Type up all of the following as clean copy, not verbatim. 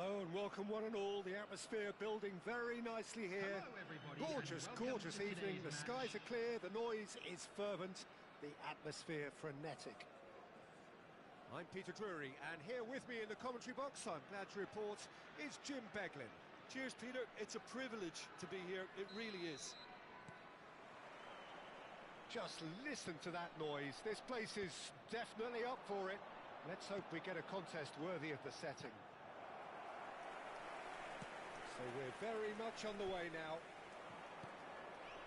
Hello and welcome one and all. The atmosphere building very nicely here. Hello everybody, Gorgeous evening. The skies are clear, the noise is fervent, the atmosphere frenetic. I'm Peter Drury, and here with me in the commentary box, I'm glad to report, is Jim Beglin. Cheers, Peter. It's a privilege to be here. It really is. Just listen to that noise. This place is definitely up for it. Let's hope we get a contest worthy of the setting. So we're very much on the way now.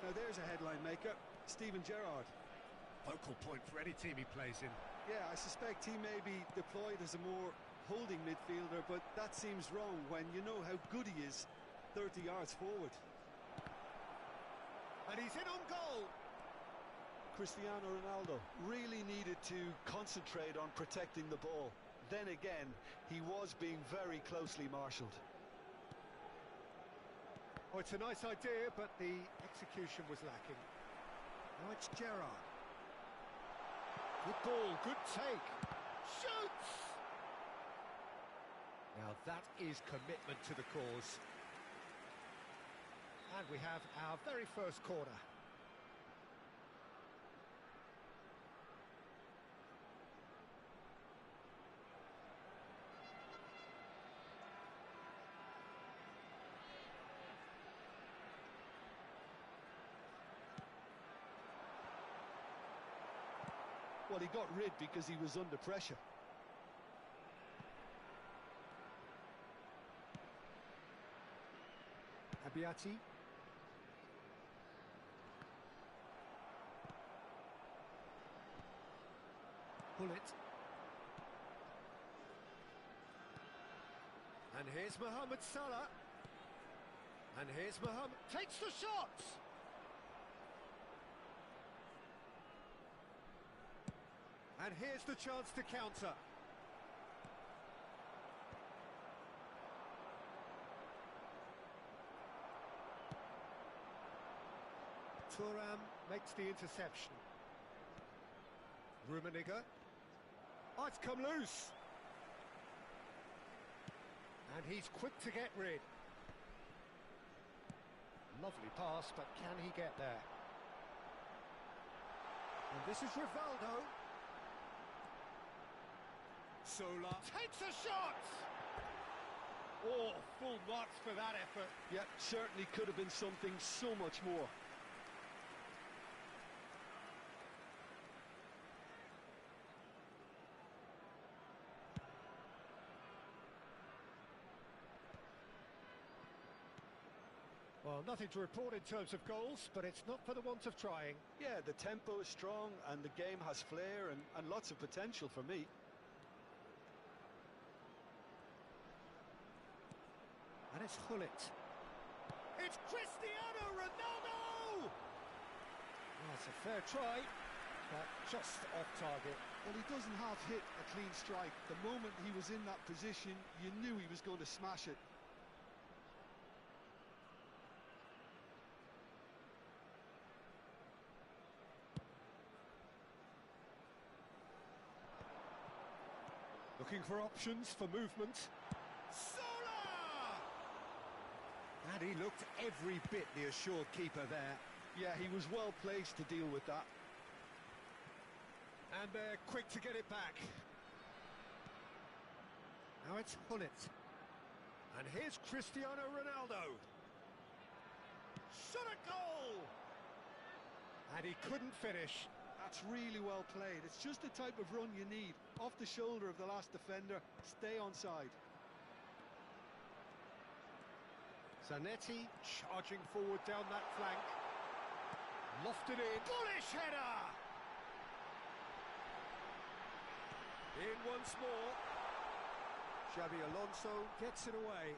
Now there's a headline maker, Steven Gerrard. Focal point for any team he plays in. Yeah, I suspect he may be deployed as a more holding midfielder, but that seems wrong when you know how good he is 30 yards forward. And he's in on goal. Cristiano Ronaldo really needed to concentrate on protecting the ball. Then again, he was being very closely marshalled. Oh, it's a nice idea, but the execution was lacking. Now it's Gerrard. Good ball, good take. Shoots! Now that is commitment to the cause. And we have our very first corner. Well, he got rid because he was under pressure. Abiati. Pull it. And here's Mohamed Salah. And here's Mohamed. Takes the shot! And here's the chance to counter. Thuram makes the interception. Rummenigge. Oh, it's come loose. And he's quick to get rid. Lovely pass, but can he get there? And this is Rivaldo. Sola takes a shot! Oh, full marks for that effort. Yeah, certainly could have been something so much more. Well, nothing to report in terms of goals, but it's not for the want of trying. Yeah, the tempo is strong and the game has flair and lots of potential for me. And it's Hullet. It's Cristiano Ronaldo! That's a fair try, but just off target. Well, he doesn't have hit a clean strike. The moment he was in that position, you knew he was going to smash it. Looking for options for movement. And he looked every bit the assured keeper there. Yeah, he was well placed to deal with that. And they're quick to get it back. Now it's Hullet. And here's Cristiano Ronaldo. Shot a goal! And he couldn't finish. That's really well played. It's just the type of run you need. Off the shoulder of the last defender, stay onside. Zanetti charging forward down that flank. Lofted in. Bullish header! In once more. Xabi Alonso gets it away.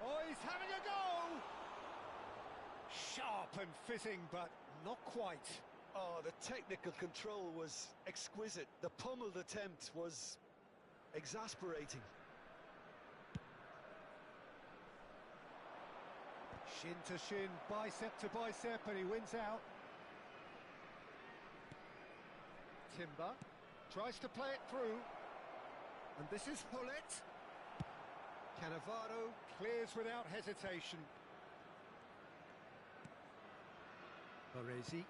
Oh, he's having a go! Sharp and fitting, but not quite. Oh, the technical control was exquisite. The pummeled attempt was exasperating. Shin to shin, bicep to bicep, and he wins out. Timber tries to play it through. And this is Hullet. Cannavaro clears without hesitation. Baresi.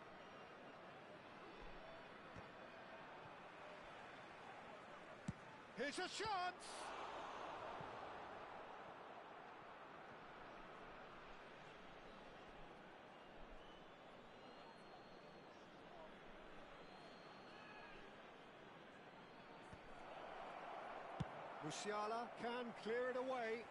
Here's a chance! Musiala can clear it away.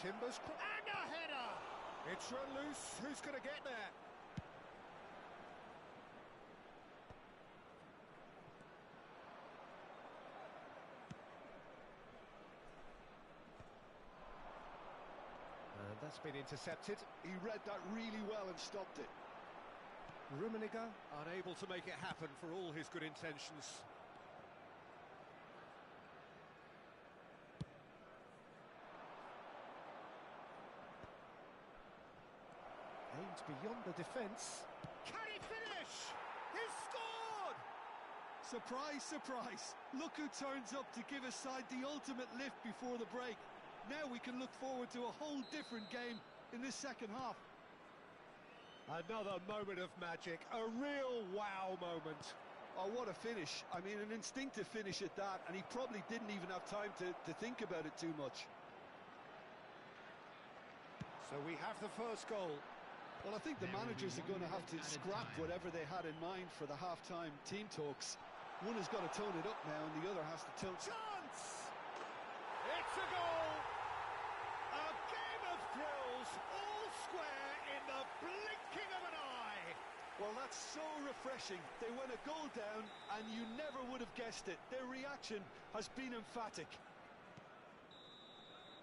Timbers and a header! It's run loose, who's going to get there? And that's been intercepted. He read that really well and stopped it. Rummenigge unable to make it happen for all his good intentions. Aimed beyond the defence. Can he finish? He's scored! Surprise, surprise. Look who turns up to give his side the ultimate lift before the break. Now we can look forward to a whole different game in this second half. Another moment of magic, a real wow moment. Oh, what a finish. I mean, an instinctive finish at that, and he probably didn't even have time to think about it too much. So we have the first goal. Well, I think the managers are going to have to scrap whatever they had in mind for the half-time team talks. One has got to tone it up now, and the other has to tone... Chance! It's a goal! A game of thrills, all square in the blinking of an eye! Well, that's so refreshing. They went a goal down, and you never would have guessed it. Their reaction has been emphatic.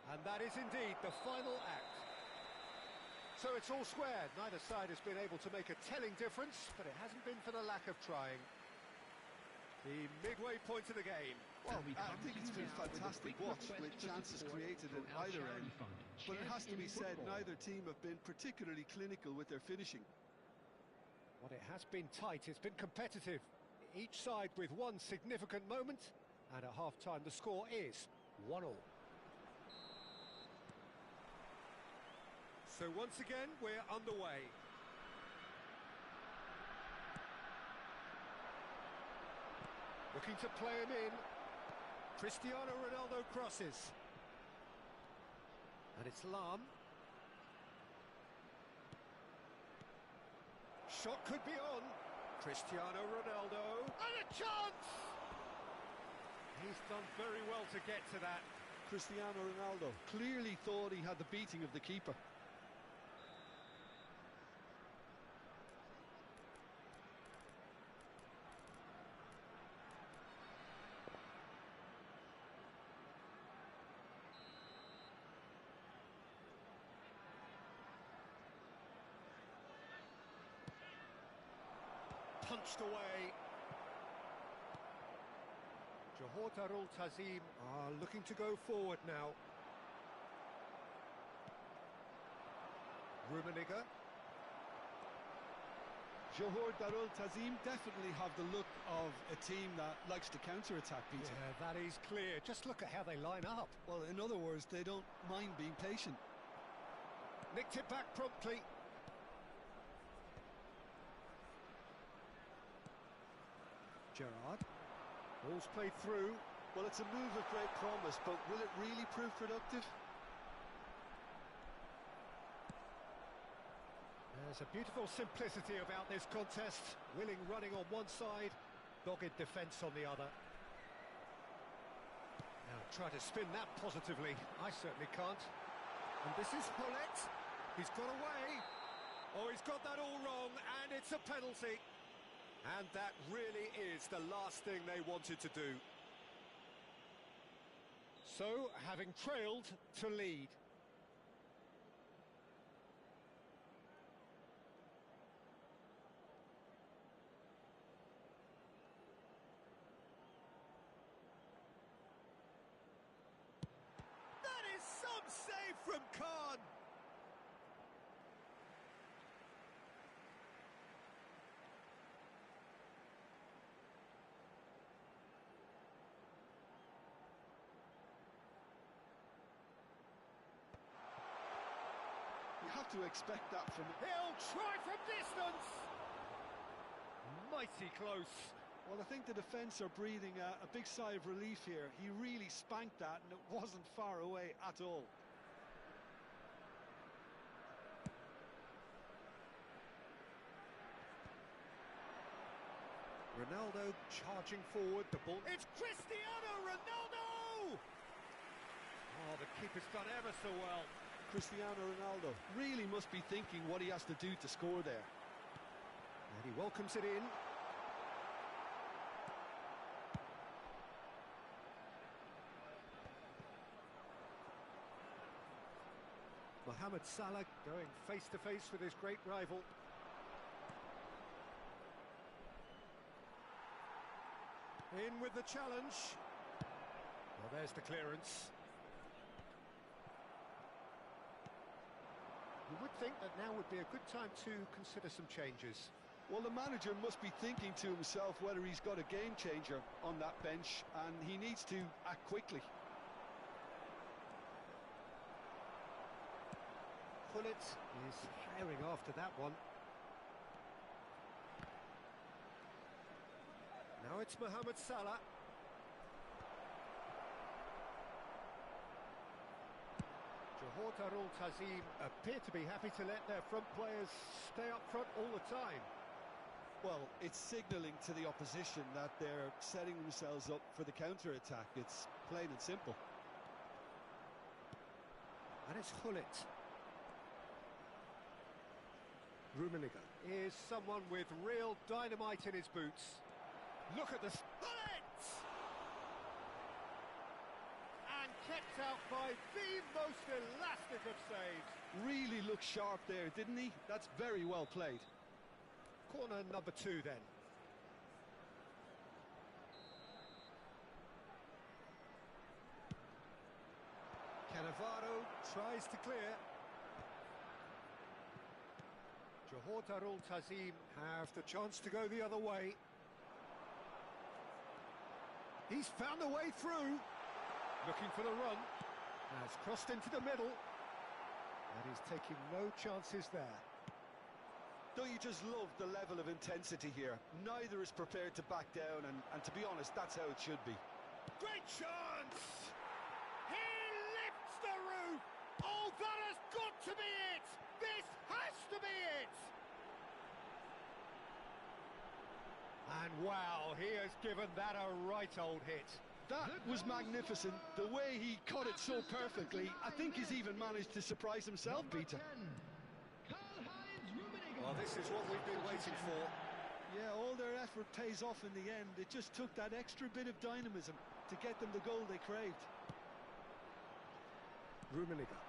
And that is indeed the final act. So it's all square. Neither side has been able to make a telling difference, but it hasn't been for the lack of trying. The midway point of the game. Well, I think it's been fantastic watch with chances created at either end. But it has to be said, neither team have been particularly clinical with their finishing. Well, it has been tight, it's been competitive. Each side with one significant moment, and at half-time the score is 1-1. So once again, we're underway. Looking to play him in. Cristiano Ronaldo crosses. And it's Lam. Shot could be on. Cristiano Ronaldo. And a chance! He's done very well to get to that. Cristiano Ronaldo clearly thought he had the beating of the keeper. Punched away. Johor Darul Tazim are looking to go forward now. Rummenigge. Johor Darul Tazim definitely have the look of a team that likes to counter-attack, Peter. Yeah, that is clear. Just look at how they line up. Well, in other words, they don't mind being patient. Nicked it back promptly. Gerrard. Ball's played through. Well, it's a move of great promise, but will it really prove productive? There's a beautiful simplicity about this contest. Willing running on one side, dogged defence on the other. Now try to spin that positively. I certainly can't. And this is Hullet. He's got away. Oh, he's got that all wrong, and it's a penalty. And that really is the last thing they wanted to do. So, having trailed to lead. That is some save from Khan. have to expect that from him. He'll try from distance. Mighty close. Well, I think the defence are breathing a big sigh of relief here. He really spanked that, and it wasn't far away at all. Ronaldo charging forward, the ball. It's Cristiano Ronaldo! Oh, the keeper's done ever so well. Cristiano Ronaldo really must be thinking what he has to do to score there. And he welcomes it in. Mohamed Salah going face-to-face with his great rival. In with the challenge. Well, there's the clearance. You would think that now would be a good time to consider some changes. Well, the manager must be thinking to himself whether he's got a game changer on that bench, and he needs to act quickly. Pullet is herring after that one. Now it's Mohamed Salah. Johor Tazim appear to be happy to let their front players stay up front all the time. Well, it's signalling to the opposition that they're setting themselves up for the counter-attack. It's plain and simple. And it's Hullet. Rummenigge is someone with real dynamite in his boots. Look at this. Hullet! And kept out by the most elastic of saves. Really looked sharp there, didn't he? That's very well played. Corner number 2 then. Cannavaro tries to clear. Johor Tazim have the chance to go the other way. He's found a way through. Looking for the run. Has crossed into the middle. And he's taking no chances there. Don't you just love the level of intensity here? Neither is prepared to back down, and to be honest, that's how it should be. Great chance! He lifts the roof! Oh, that has got to be it! This has to be it! And wow, he has given that a right old hit. That was magnificent. The way he caught it so perfectly, I think he's even managed to surprise himself, Peter. Well, this is what we've been waiting for. Yeah, all their effort pays off in the end. It just took that extra bit of dynamism to get them the goal they craved. Rummenigge.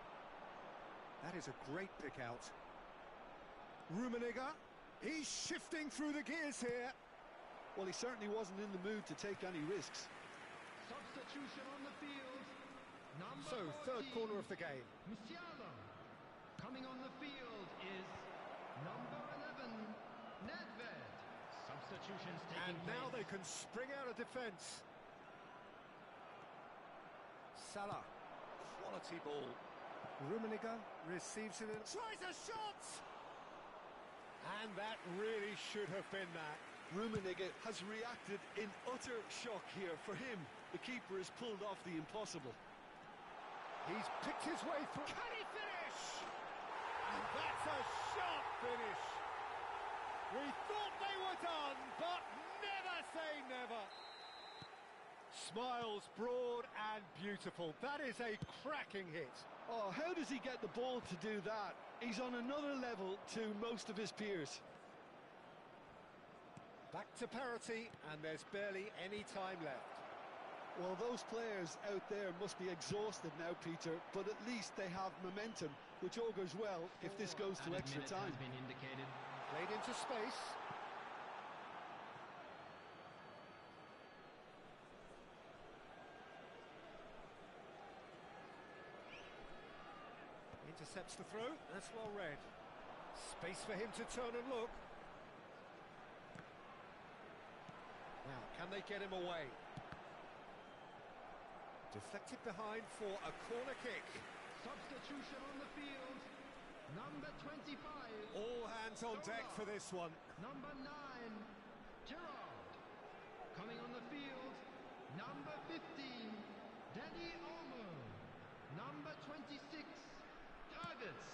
That is a great pick out. Rummenigge, he's shifting through the gears here. Well, he certainly wasn't in the mood to take any risks. Substitution on the field. So, third corner of the game. Musiala. Coming on the field is number 11, Nedved. Substitutions taking And now place. they can spring out of defence. Salah, quality ball. Rummenigge receives it and tries a shot! And that really should have been that. Rummenigge has reacted in utter shock here. For him, the keeper has pulled off the impossible. He's picked his way through. Can he finish? And that's a sharp finish. We thought they were done, but never say never. Smiles broad and beautiful. That is a cracking hit. Oh, how does he get the ball to do that? He's on another level to most of his peers. Back to parity, and there's barely any time left. Well, those players out there must be exhausted now, Peter, but at least they have momentum, which augurs well if this goes to extra time. Has been indicated. Played into space. Intercepts the throw. That's well read. Space for him to turn and look. Now, can they get him away? Deflected behind for a corner kick. Substitution on the field. Number 25. All hands on deck for this one. Number 9, Gerard. Coming on the field, number 15, Danny Olmo. Number 26, Targets.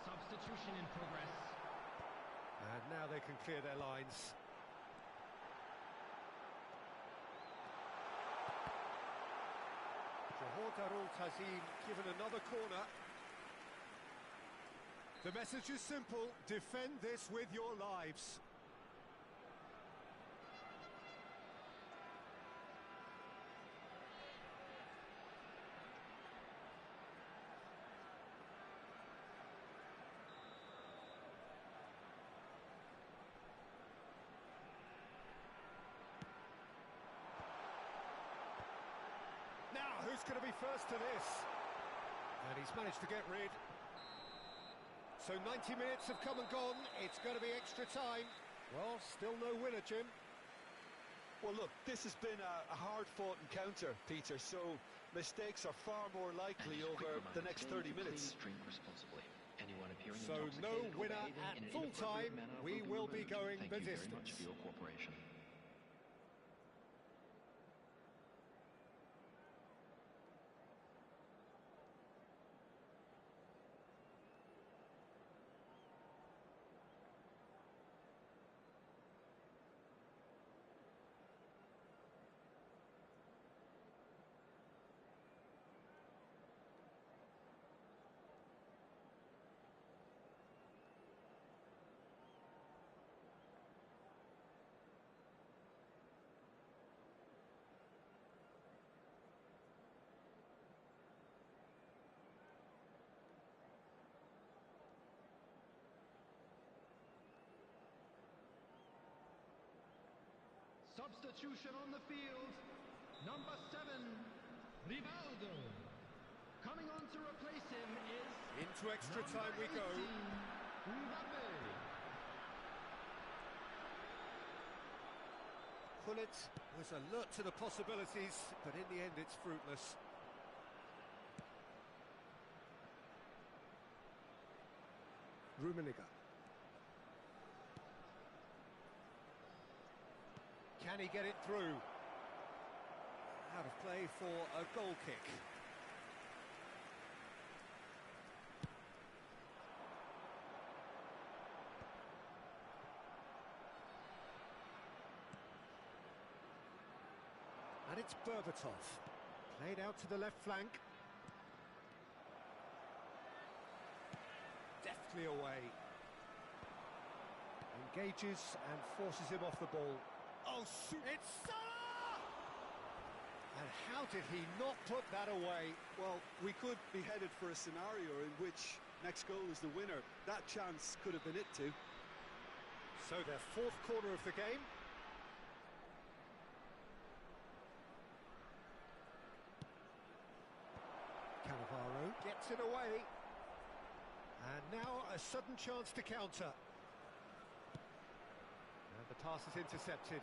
Substitution in progress. And now they can clear their lines. Johor Darul Tazim given another corner. The message is simple: defend this with your lives. Now, who's going to be first to this? And he's managed to get rid. So 90 minutes have come and gone. It's going to be extra time. Well, still no winner, Jim. Well, look, this has been a hard-fought encounter, Peter, so mistakes are far more likely over the next 30 minutes. Drink responsibly. Anyone appearing So no intoxicated or winner behaving at in an full inappropriate time. manner We will be removed. going Thank the you very much distance. for your cooperation. Substitution on the field, number 7, Rivaldo. Coming on to replace him is Into extra time we go. 18, Mbappe. Pullet was alert to the possibilities, but in the end it's fruitless. Rummenigge. Can he get it through? Out of play for a goal kick. And it's Berbatov. Played out to the left flank. Deftly away. Engages and forces him off the ball. Oh, it's Salah! And how did he not put that away? Well, we could be headed for a scenario in which next goal is the winner. That chance could have been it too. So their fourth corner of the game. Cannavaro gets it away. And now a sudden chance to counter. And the pass is intercepted.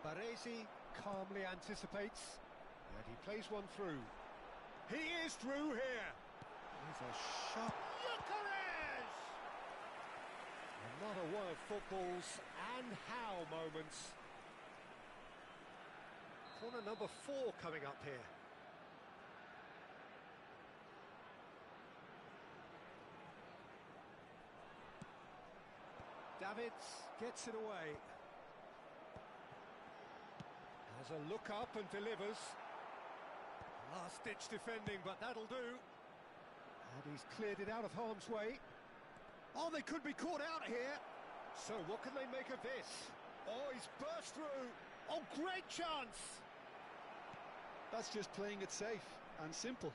Baresi calmly anticipates. And he plays one through. He is through here. Here's a shot. Eucharist! Another one of football's and how moments. Corner number 4 coming up here. Davids gets it away. Has a look up and delivers. Last-ditch defending, but that'll do. And he's cleared it out of harm's way. Oh, they could be caught out here. So what can they make of this? Oh, he's burst through. Oh, great chance. That's just playing it safe and simple.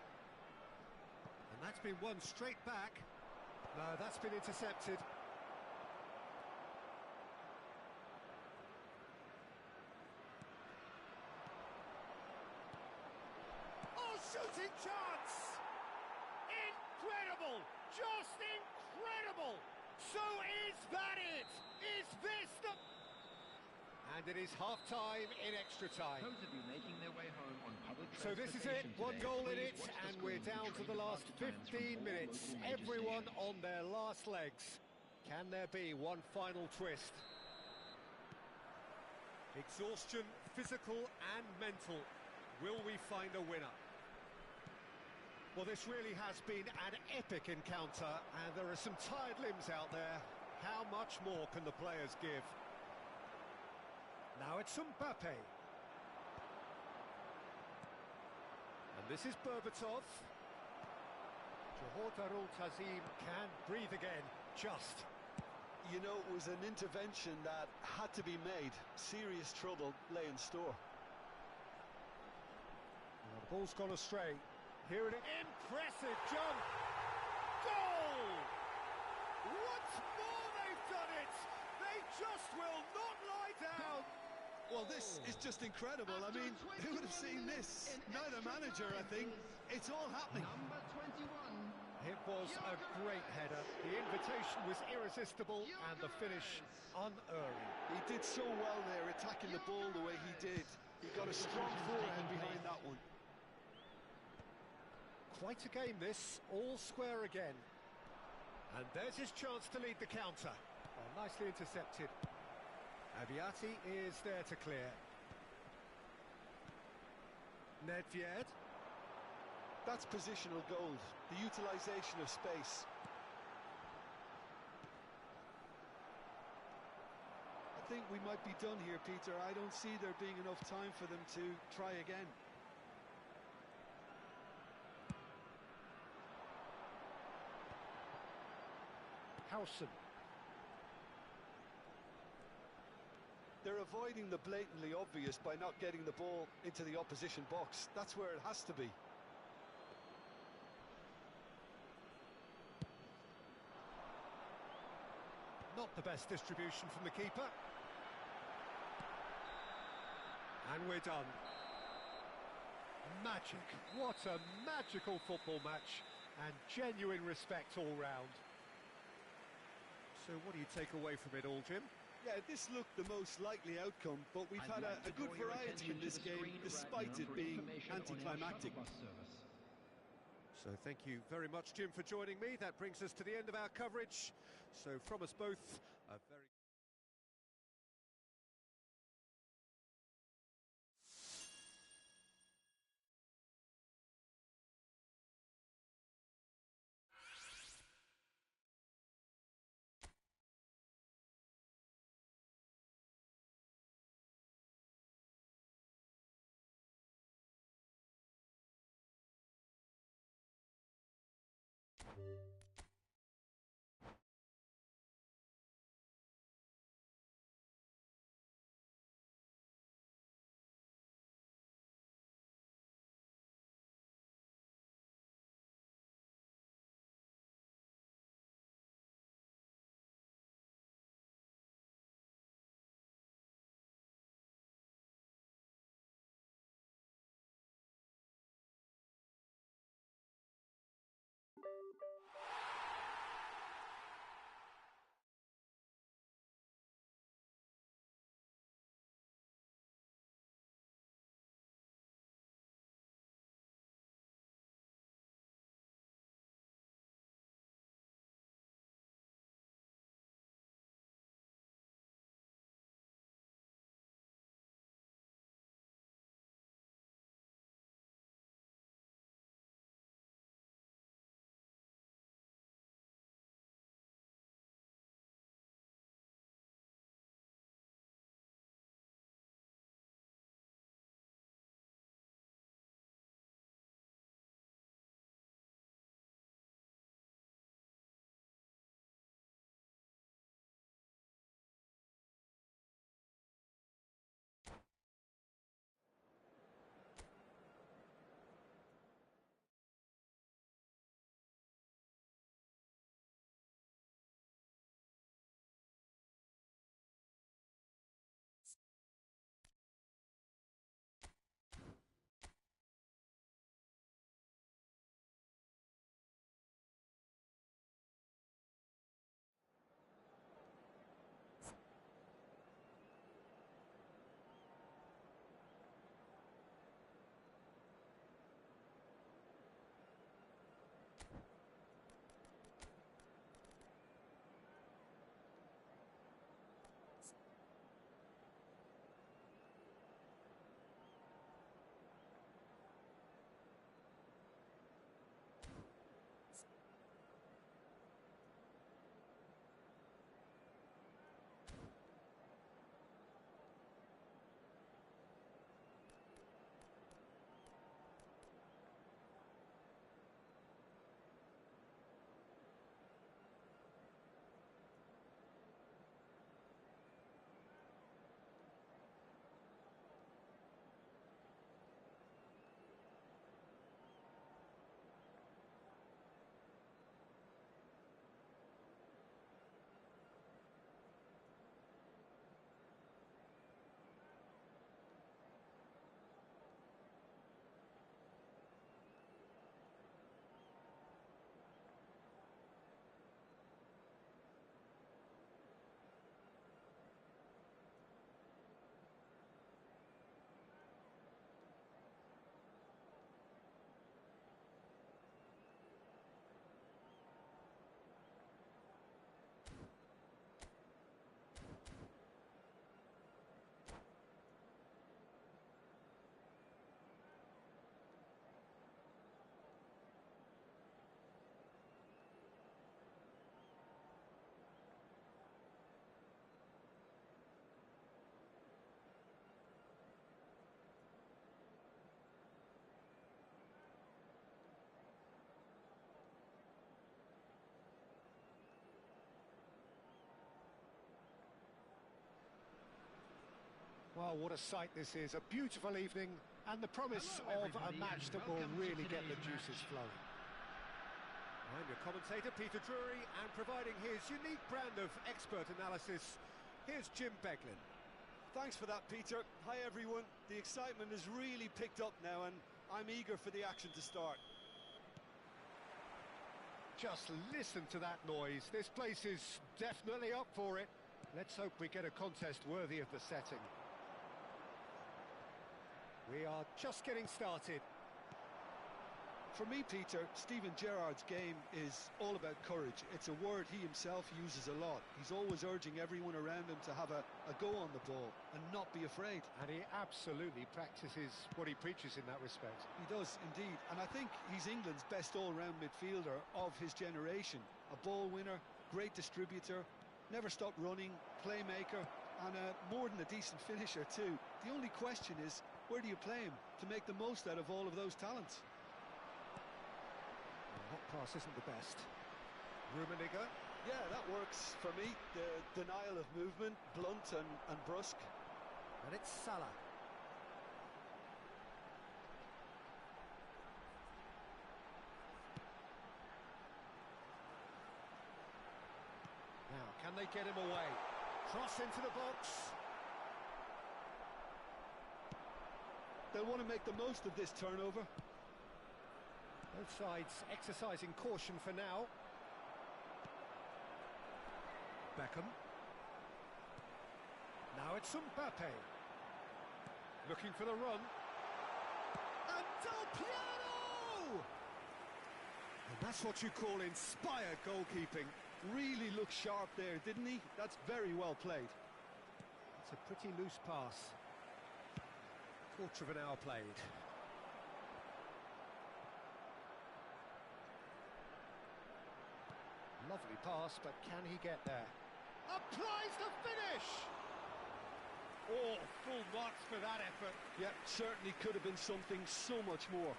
And that's been won straight back. No, that's been intercepted. Oh, shooting chance! Incredible! Just incredible! So is that it? Is this the... And it is half-time in extra time. Those of you making their way home on public So this is it, one goal in it, and we're down to the last 15 minutes. Everyone on their last legs. Can there be one final twist? Exhaustion, physical and mental. Will we find a winner? Well, this really has been an epic encounter, and there are some tired limbs out there. How much more can the players give? Now it's Mbappe. And this is Berbatov. Johor Darul Tazim can breathe again, just. You know, it was an intervention that had to be made. Serious trouble lay in store. Well, the ball's gone astray. Here it is. Impressive jump! Goal! Once more they've done it! They just will not lie down! Well, this is just incredible. I mean, who would have seen this? Neither manager, I think. It's all happening. Number 21. It was a great header. The invitation was irresistible and the finish unerring. He did so well there, attacking the ball the way he did. He got a strong forehand behind that one. Quite a game this, all square again. And there's his chance to lead the counter. Well, nicely intercepted. Abiati is there to clear. Nedved. That's positional gold, the utilisation of space. I think we might be done here, Peter. I don't see there being enough time for them to try again. Howson. They're avoiding the blatantly obvious by not getting the ball into the opposition box. That's where it has to be. Not the best distribution from the keeper. And we're done. Magic. What a magical football match. And genuine respect all round. So what do you take away from it all, Jim? Yeah, this looked the most likely outcome, but we've had a good variety in this game, despite it being anticlimactic. So thank you very much, Jim, for joining me. That brings us to the end of our coverage. So from us both, a very... Oh, what a sight this is. A beautiful evening and the promise Hello, of a everybody, match and that will welcome to really get the today's juices match. flowing. I'm your commentator, Peter Drury, and providing his unique brand of expert analysis, here's Jim Beglin. Thanks for that, Peter. Hi, everyone. The excitement has really picked up now, and I'm eager for the action to start. Just listen to that noise. This place is definitely up for it. Let's hope we get a contest worthy of the setting. We are just getting started. For me, Peter, Steven Gerrard's game is all about courage. It's a word he himself uses a lot. He's always urging everyone around him to have a go on the ball and not be afraid. And he absolutely practices what he preaches in that respect. He does, indeed. And I think he's England's best all-round midfielder of his generation. A ball winner, great distributor, never stopped running, playmaker, and more than a decent finisher too. The only question is, where do you play him to make the most out of all of those talents? Well, that pass isn't the best. Rummenigge. Yeah, that works for me. The denial of movement, blunt and brusque. And it's Salah. Now, can they get him away? Cross into the box. They'll want to make the most of this turnover. Both sides exercising caution for now. Beckham. Now it's Mbappe. Looking for the run. And Del Piero! And that's what you call inspired goalkeeping. Really looked sharp there, didn't he? That's very well played. It's a pretty loose pass. Quarter of an hour played. Lovely pass, but can he get there? Applies the finish! Oh, full marks for that effort. Yeah, certainly could have been something so much more.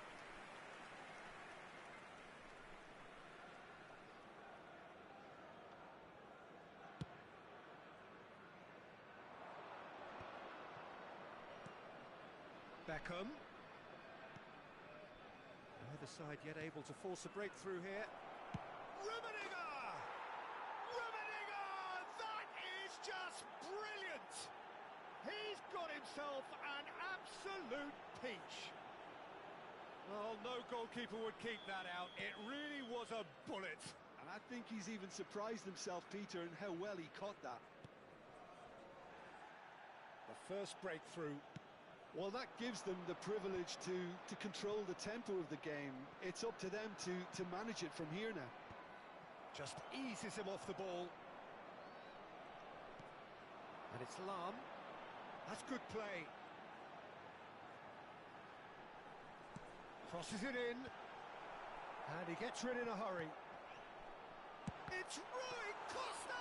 Beckham. Neither side yet able to force a breakthrough here. Rummenigge! Rummenigge! That is just brilliant! He's got himself an absolute peach. Well, no goalkeeper would keep that out. It really was a bullet. And I think he's even surprised himself, Peter, in how well he caught that. The first breakthrough. Well, that gives them the privilege to control the tempo of the game. It's up to them to manage it from here now. Just eases him off the ball. And it's Lam. That's good play. Crosses it in. And he gets rid in a hurry. It's Rui Costa!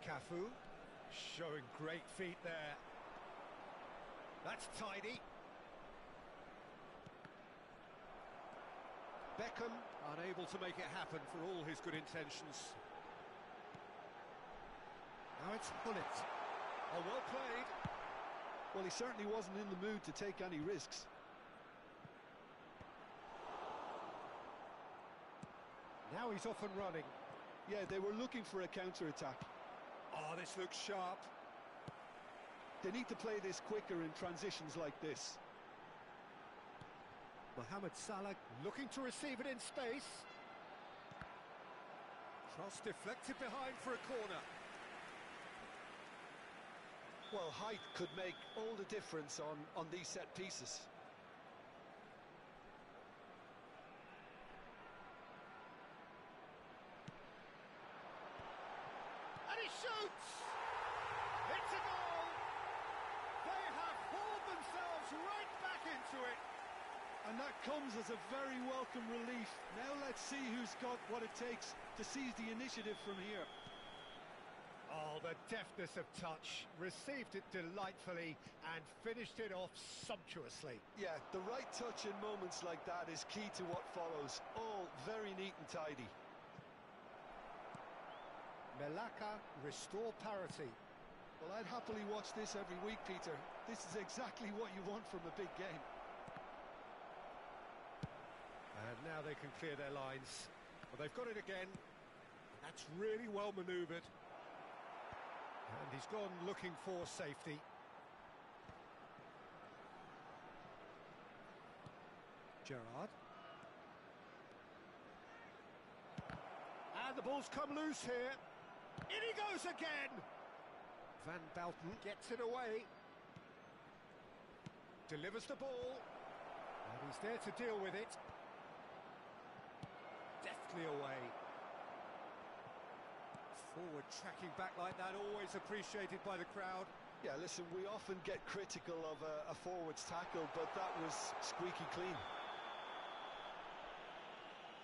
Cafu, showing great feet there. That's tidy. Beckham, unable to make it happen for all his good intentions. Now it's Bullet. Oh, well played. Well, he certainly wasn't in the mood to take any risks. Now he's off and running. Yeah, they were looking for a counter-attack. Oh, this looks sharp. They need to play this quicker in transitions like this. Mohamed Salah looking to receive it in space. Cross deflected behind for a corner. Well, height could make all the difference on these set pieces. And he shoots! It's a goal! They have hauled themselves right back into it. And that comes as a very welcome relief. Now let's see who's got what it takes to seize the initiative from here. Oh, the deftness of touch. Received it delightfully and finished it off sumptuously. Yeah, the right touch in moments like that is key to what follows. All very neat and tidy. Melaka restore parity. Well, I'd happily watch this every week, Peter. This is exactly what you want from a big game. And now they can clear their lines. Well, they've got it again. That's really well manoeuvred. And he's gone looking for safety. Gerrard. And the ball's come loose here. In he goes again! Van Bouten gets it away. Delivers the ball. And he's there to deal with it. Deftly away. Forward tracking back like that, always appreciated by the crowd. Yeah, listen, we often get critical of a forward's tackle, but that was squeaky clean.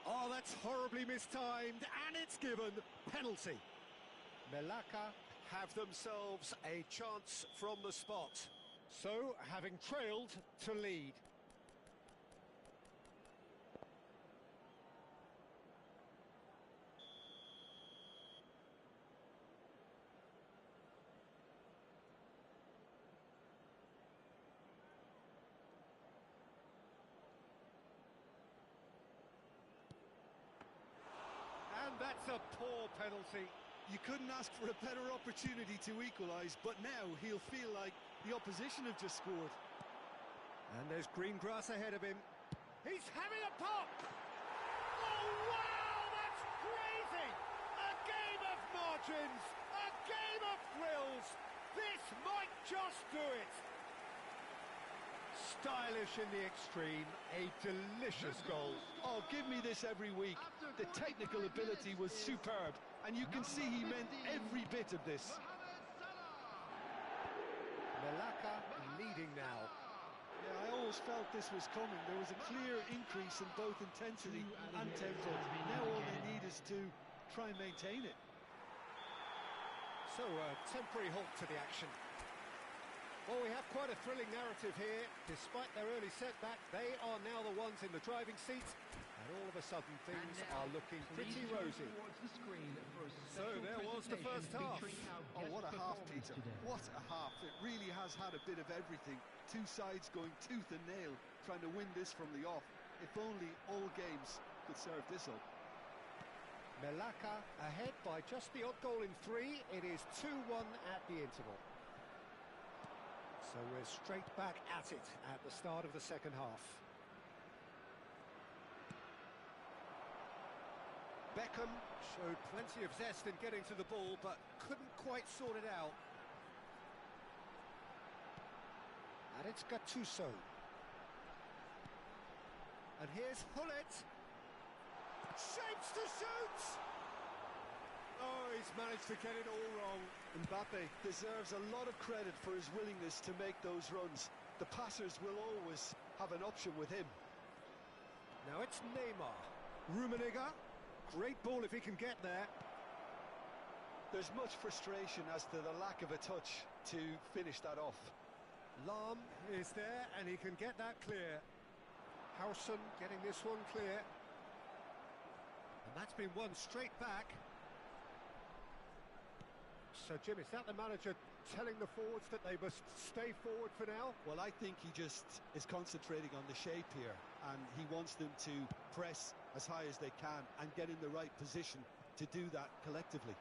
Oh, that's horribly mistimed, and it's given. Penalty. Melaka have themselves a chance from the spot. So, having trailed to lead. And that's a poor penalty. You couldn't ask for a better opportunity to equalise, but now he'll feel like the opposition have just scored. And there's green grass ahead of him. He's having a pop! Oh, wow, that's crazy! A game of margins, a game of thrills. This might just do it. Stylish in the extreme, a delicious goal. Oh, give me this every week. The technical ability was superb, and you can see he meant every bit of this. Melaka leading now. Yeah, I always felt this was coming. There was a clear increase in both intensity and tempo. Now all they need is to try and maintain it. So, a temporary halt to the action. Well, we have quite a thrilling narrative here. Despite their early setback, they are now the ones in the driving seat, and all of a sudden things are looking pretty rosy. So there was the first half. Oh, what a half, Peter. What a half. It really has had a bit of everything. Two sides going tooth and nail, trying to win this from the off. If only all games could serve this up. Melaka ahead by just the odd goal in 3. It is 2-1 at the interval. So we're straight back at it at the start of the second half. Beckham showed plenty of zest in getting to the ball, but couldn't quite sort it out. And it's Gattuso. And here's Hullet. Shapes to shoot! Oh, he's managed to get it all wrong. Mbappe deserves a lot of credit for his willingness to make those runs. The passers will always have an option with him. Now it's Neymar. Rummenigge. Great ball if he can get there. There's much frustration as to the lack of a touch to finish that off. Lahm is there and he can get that clear. Howson getting this one clear. And that's been won straight back. So, Jim, is that the manager telling the forwards that they must stay forward for now? Well, I think he just is concentrating on the shape here, and he wants them to press as high as they can and get in the right position to do that collectively.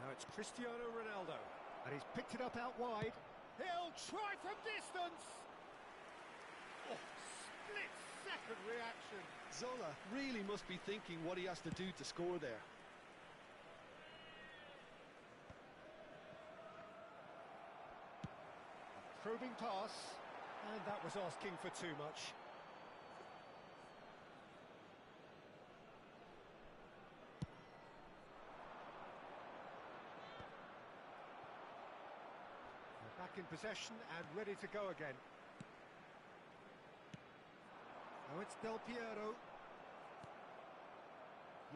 Now it's Cristiano Ronaldo, and he's picked it up out wide. He'll try from distance! Oh, split-second reaction. Zola really must be thinking what he has to do to score there. Probing pass, and that was asking for too much. They're back in possession and ready to go again. Now it's Del Piero.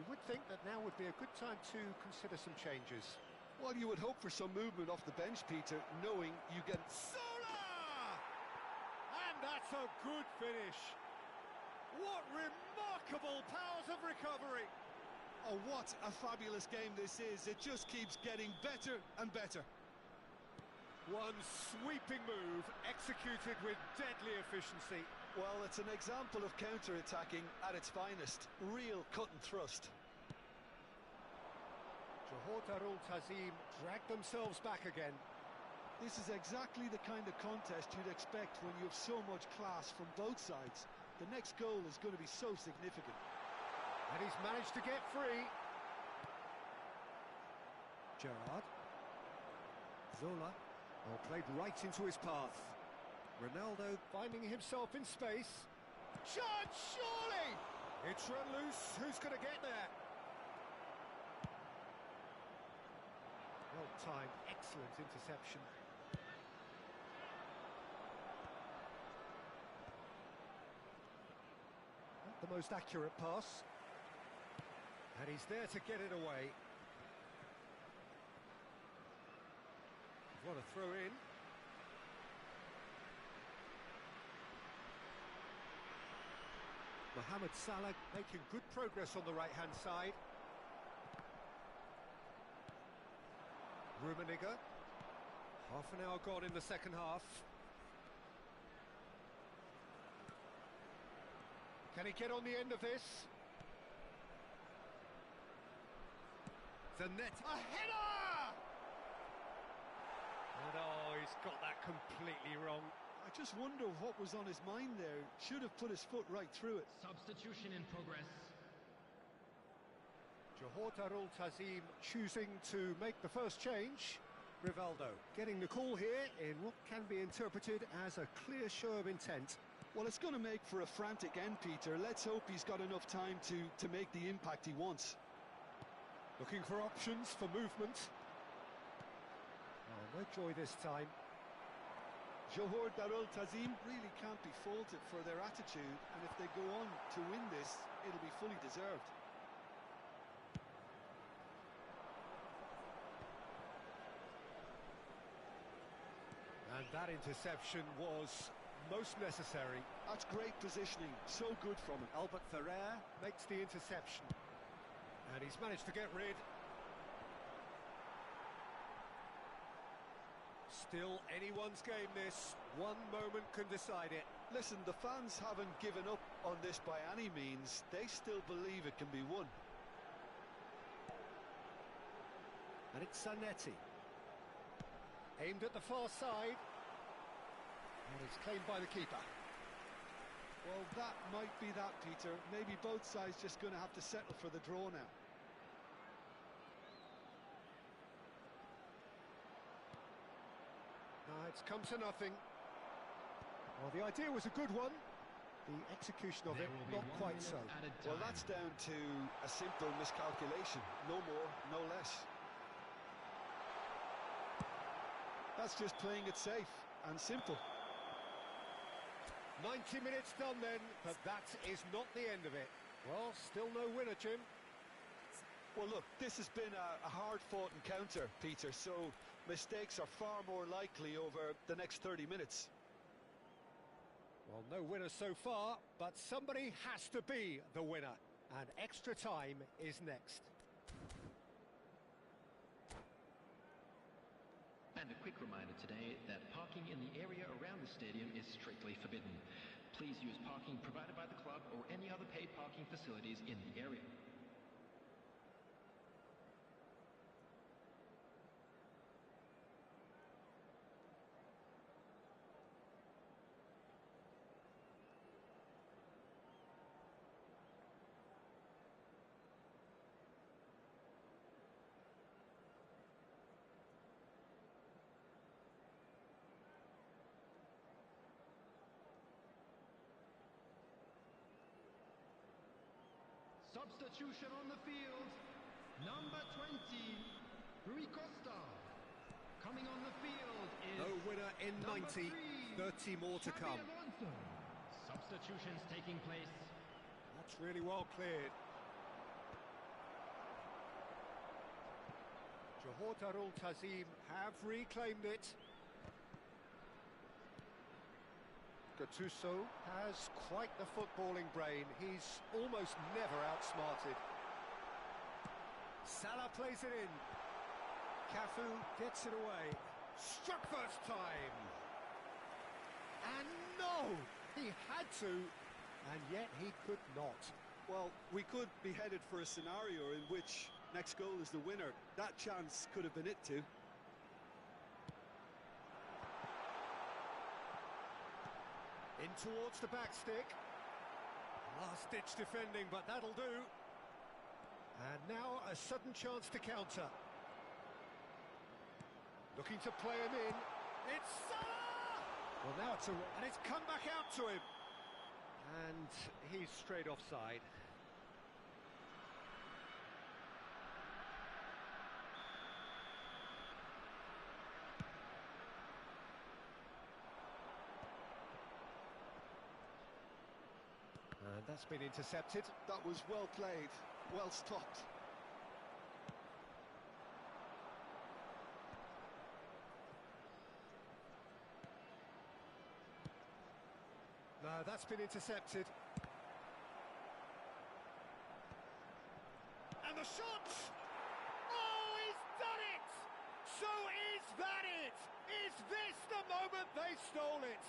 You would think that now would be a good time to consider some changes. Well, you would hope for some movement off the bench, Peter, knowing you get... Zola! And that's a good finish. What remarkable powers of recovery. Oh, what a fabulous game this is. It just keeps getting better and better. One sweeping move, executed with deadly efficiency. Well, it's an example of counter-attacking at its finest. Real cut and thrust. Johor Darul Tazim dragged themselves back again. This is exactly the kind of contest you'd expect when you have so much class from both sides. The next goal is going to be so significant. And he's managed to get free. Gerrard. Zola. Oh, played right into his path. Ronaldo finding himself in space. Chance, surely! It's run loose. Who's going to get there? Well timed, excellent interception. Not the most accurate pass. And he's there to get it away. What a throw in. Mohamed Salah making good progress on the right-hand side. Rummenigge. Half an hour gone in the second half. Can he get on the end of this? The net. A header! And oh, he's got that completely wrong. I just wonder what was on his mind there. Should have put his foot right through it. Substitution in progress. Johor Darul Tazim choosing to make the first change. Rivaldo getting the call here in what can be interpreted as a clear show of intent. Well, it's going to make for a frantic end, Peter. Let's hope he's got enough time to make the impact he wants. Looking for options for movement. Oh, no joy this time. Johor Darul Tazim really can't be faulted for their attitude, and if they go on to win this, it'll be fully deserved. And that interception was most necessary. That's great positioning, so good from him. Albert Ferrer makes the interception. And he's managed to get rid. Still anyone's game this. One moment can decide it. Listen, the fans haven't given up on this by any means. They still believe it can be won. And it's Zanetti. Aimed at the far side. And it's claimed by the keeper. Well, that might be that, Peter. Maybe both sides just going to have to settle for the draw now. It's come to nothing. Well, the idea was a good one. The execution of it, not quite so. Well, that's down to a simple miscalculation. No more, no less. That's just playing it safe and simple. 90 minutes done then, but that is not the end of it. Well, still no winner, Jim. Well, look, this has been a hard-fought encounter, Peter, so mistakes are far more likely over the next 30 minutes. Well, no winner so far, but somebody has to be the winner, and extra time is next. And a quick reminder today that parking in the area around the stadium is strictly forbidden. Please use parking provided by the club or any other paid parking facilities in the area. Substitution on the field. Number 20, Rui Costa. Coming on the field is No winner in 90, 30 more to come. Alonso. Substitutions taking place. That's really well cleared. The Hortarul Tazim have reclaimed it. Gattuso has quite the footballing brain. He's almost never outsmarted. Salah plays it in. Cafu gets it away. Struck first time. And no! He had to, and yet he could not. Well, we could be headed for a scenario in which next goal is the winner. That chance could have been it too. In towards the back stick. Last-ditch defending, but that'll do. And now a sudden chance to counter. Looking to play him in. It's Salah! Well, now and it's come back out to him. And he's straight offside. And that's been intercepted. That was well played, well stopped. No, that's been intercepted. And the shot! Oh, he's done it! So is that it? Is this the moment they stole it?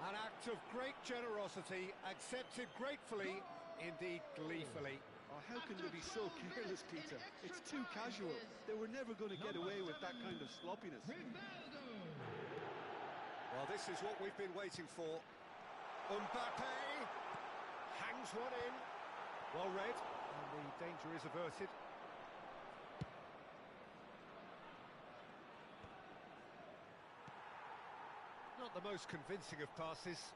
An act of great generosity, accepted gratefully, indeed gleefully. Oh, how can they be so careless, Peter? It's too casual. They were never going to get away with that kind of sloppiness. Well, this is what we've been waiting for. Mbappe hangs one in. Well read, and the danger is averted. Not the most convincing of passes.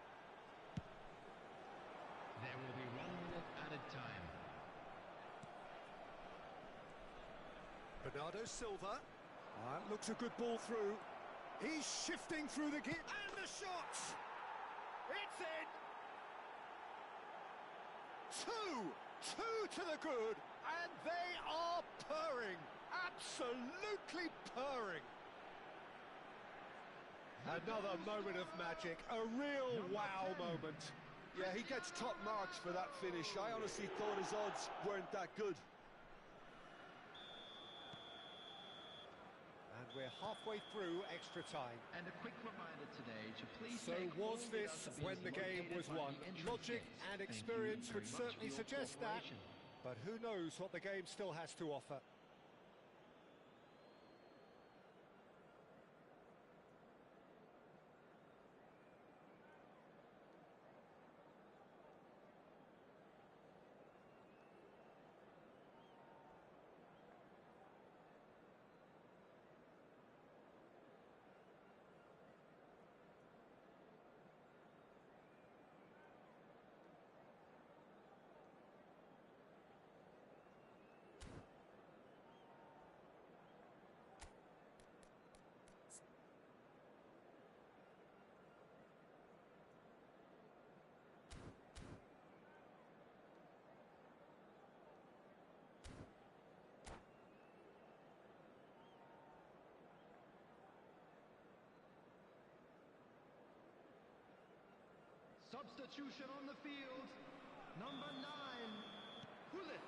There will be 1 minute added time. Bernardo Silva. Looks a good ball through. He's shifting through the gap. And the shot! It's in! Two to the good. And they are purring. Absolutely purring. Another moment of magic, a real wow moment. Yeah, he gets top marks for that finish. I honestly thought his odds weren't that good. And we're halfway through extra time. And a quick reminder today to please So take all was the this other when the bins game located was by won? the entrance Logic gates. and Thank you experience very would much certainly for your suggest that. cooperation. But who knows what the game still has to offer. Substitution on the field. Number 9, Hullet.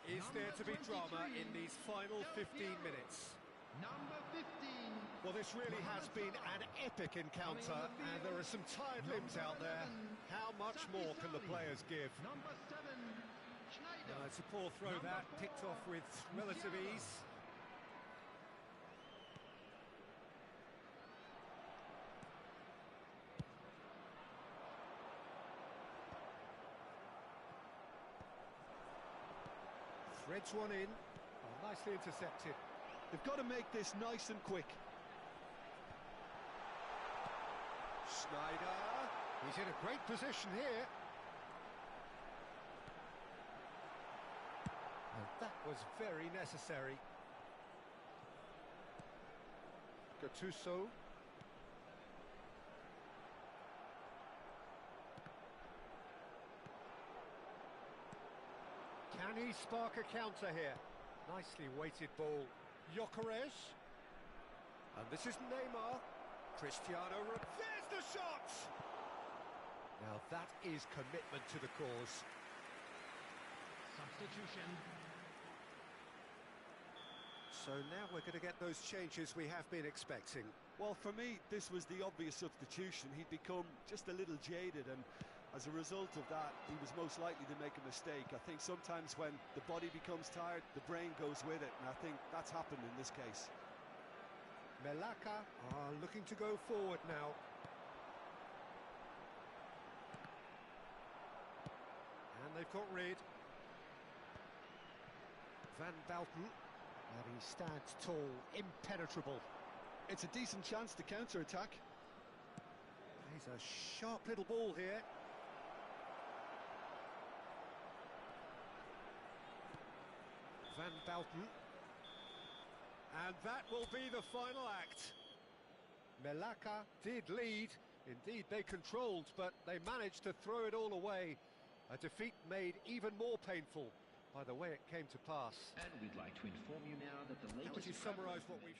Is there to be Number drama 23, in these final 15 Del Piero. minutes? Number 15. Well, this really has been an epic encounter, and there are some tired limbs out there. How much more can the players give? Number 7, Schneider. It's a poor throw that, picked off with relative ease. Threads one in. Oh, nicely intercepted. They've got to make this nice and quick. Schneider. He's in a great position here. And that was very necessary. Gattuso. Can he spark a counter here? Nicely weighted ball. Gyökeres. And this is Neymar. Cristiano. There's the shot! Now that is commitment to the cause. Substitution. So now we're going to get those changes we have been expecting. Well, for me, this was the obvious substitution. He'd become just a little jaded, and as a result of that, he was most likely to make a mistake. I think sometimes when the body becomes tired, the brain goes with it, and I think that's happened in this case. Melaka are looking to go forward now. And they've got rid. Van Balten. And he stands tall, impenetrable. It's a decent chance to counter-attack. He's a sharp little ball here. Van Balten. And that will be the final act. Melaka did lead. Indeed, they controlled, but they managed to throw it all away. A defeat made even more painful by the way it came to pass. And we'd like to inform you now that the latest... How would you summarise what we've...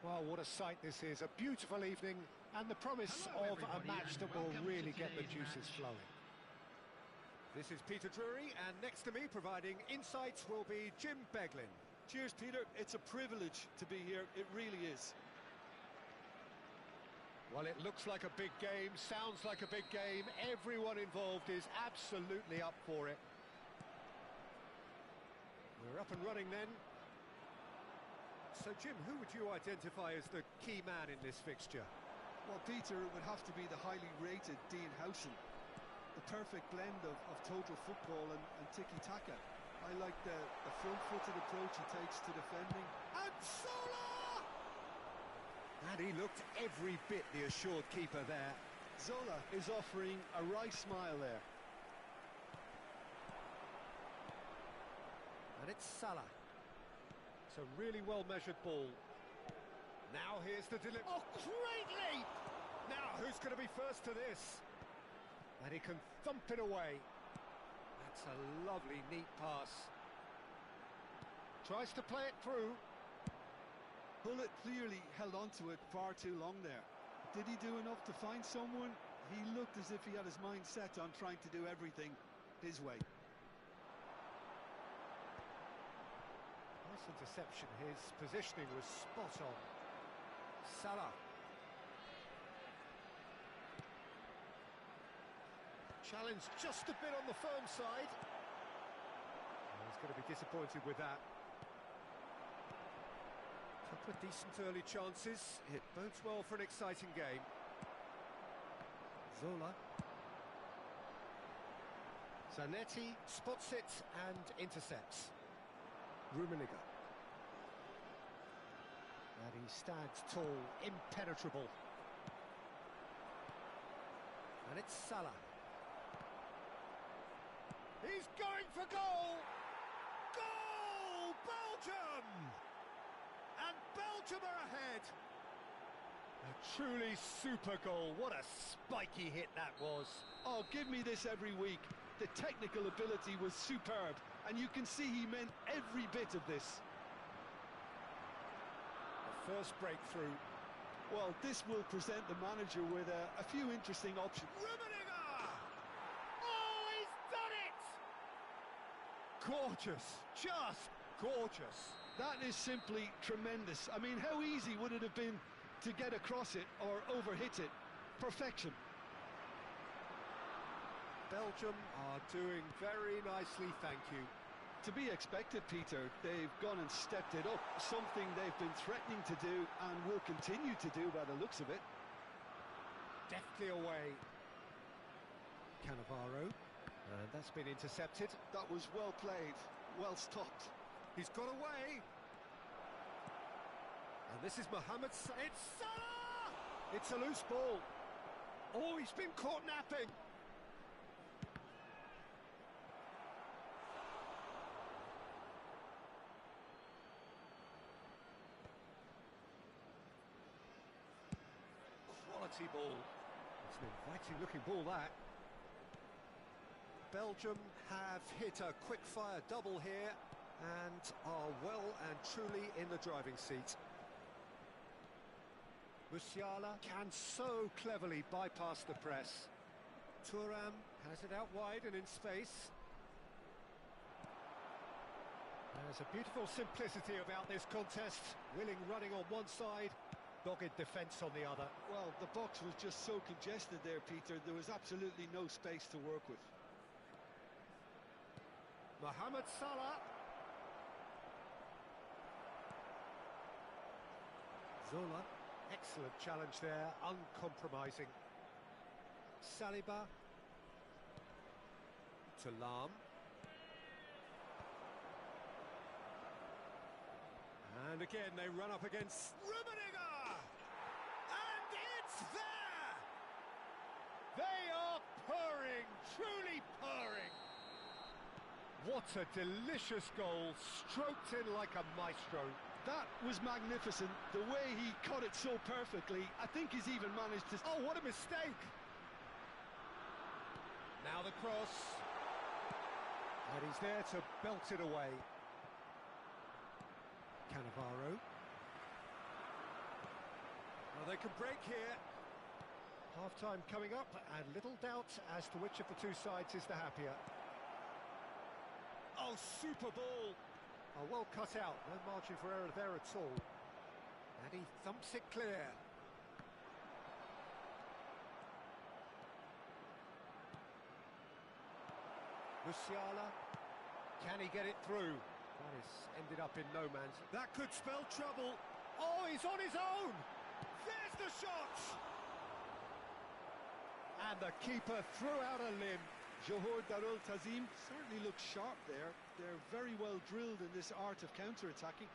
Well, what a sight this is. A beautiful evening and the promise Hello, of a everybody, match and that will welcome to really get the today's juices match. flowing. This is Peter Drury, and next to me providing insights will be Jim Beglin. Cheers, Peter. It's a privilege to be here. It really is. Well, it looks like a big game, sounds like a big game. Everyone involved is absolutely up for it. We're up and running then. So, Jim, who would you identify as the key man in this fixture? Well, Peter, it would have to be the highly rated Dean Howson. The perfect blend of total football and tiki-taka. I like the front-footed approach he takes to defending. And Zola! And he looked every bit the assured keeper there. Zola is offering a wry smile there. And it's Salah. It's a really well-measured ball. Now here's the delivery. Oh, great leap! Now, who's going to be first to this? And he can thump it away. That's a lovely, neat pass. Tries to play it through. Bullet clearly held on to it far too long there. Did he do enough to find someone? He looked as if he had his mind set on trying to do everything his way. Nice interception. His positioning was spot on. Salah. Challenge just a bit on the firm side. Oh, he's going to be disappointed with that. Couple of decent early chances. It bodes well for an exciting game. Zola. Zanetti spots it and intercepts. Rummenigge. And he stands tall, impenetrable. And it's Salah. He's going for goal! Goal! Belgium! And Belgium are ahead! A truly super goal. What a spiky hit that was. Oh, give me this every week. The technical ability was superb, and you can see he meant every bit of this. The first breakthrough. Well, this will present the manager with a few interesting options. Rummenigge! Oh, he's done it! Gorgeous, just gorgeous. That is simply tremendous. I mean, how easy would it have been to get across it or overhit it? Perfection. Belgium are doing very nicely, thank you. To be expected, Peter. They've gone and stepped it up, something they've been threatening to do and will continue to do by the looks of it. Deftly away. Cannavaro. And that's been intercepted. That was well played, well stopped. He's got away. And this is Mohamed. It's Salah! It's a loose ball. Oh, he's been caught napping. Quality ball. It's an inviting looking ball, that. Belgium have hit a quick-fire double here and are well and truly in the driving seat. Musiala can so cleverly bypass the press. Thuram has it out wide and in space. There's a beautiful simplicity about this contest. Willing running on one side, dogged defence on the other. Well, the box was just so congested there, Peter. There was absolutely no space to work with. Mohamed Salah. Zola. Excellent challenge there, uncompromising. Saliba. To Lam. And again they run up against Rummenigge! And it's there! They are purring, truly purring. What a delicious goal, stroked in like a maestro. That was magnificent. The way he cut it so perfectly. I think he's even managed to... Oh, what a mistake! Now the cross. And he's there to belt it away. Cannavaro. they can break here. Half-time coming up, and little doubt as to which of the two sides is the happier. Oh, super ball! Oh, well cut out, no margin for error there at all. And he thumps it clear. Musiala, can he get it through? That has ended up in no man's. That could spell trouble. Oh, he's on his own! There's the shot! And the keeper threw out a limb. Johor Darul Tazim certainly looks sharp there. They're very well drilled in this art of counter-attacking.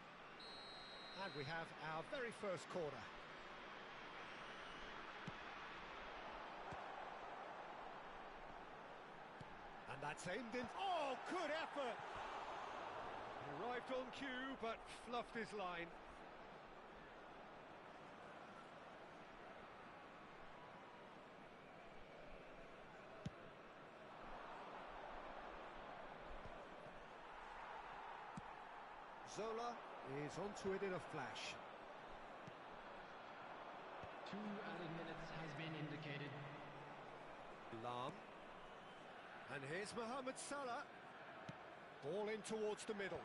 And we have our very first corner. And that's aimed in. Oh, good effort! He arrived on cue, but fluffed his line. Zola is onto it in a flash. 2 added minutes has been indicated. Lam. And here's Mohamed Salah. Ball in towards the middle.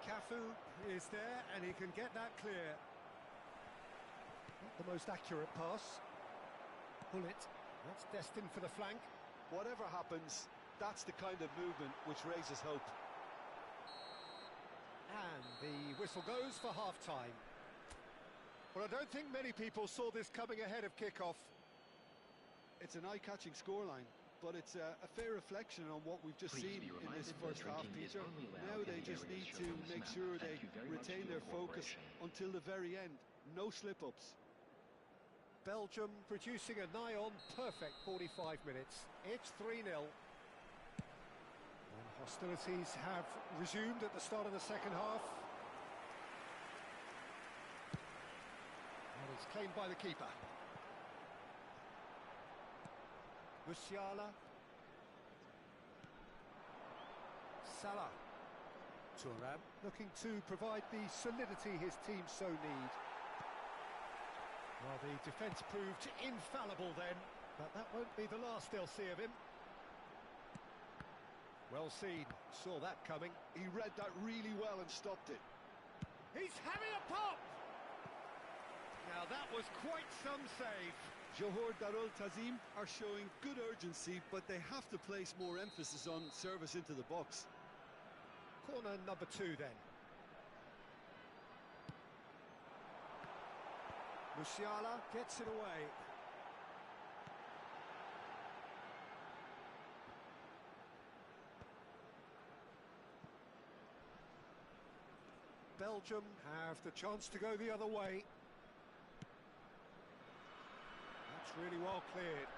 Cafu is there, and he can get that clear. Not the most accurate pass. Pull it. That's destined for the flank. Whatever happens, that's the kind of movement which raises hope. And the whistle goes for half-time. Well, I don't think many people saw this coming ahead of kick-off. It's an eye-catching scoreline, but it's a fair reflection on what we've just seen in this first half, Peter. Now they just need to make sure they retain their focus until the very end. No slip-ups. Belgium producing a nigh-on perfect 45 minutes. It's 3-0. And hostilities have resumed at the start of the second half. And it's claimed by the keeper. Musiala. Salah. Thuram looking to provide the solidity his team so need. Well, the defence proved infallible then, but that won't be the last they'll see of him. Well seen, saw that coming. He read that really well and stopped it. He's having a pop! Now that was quite some save. Johor Darul Tazim are showing good urgency, but they have to place more emphasis on service into the box. Corner number 2 then. Musiala gets it away. Belgium have the chance to go the other way. That's really well cleared.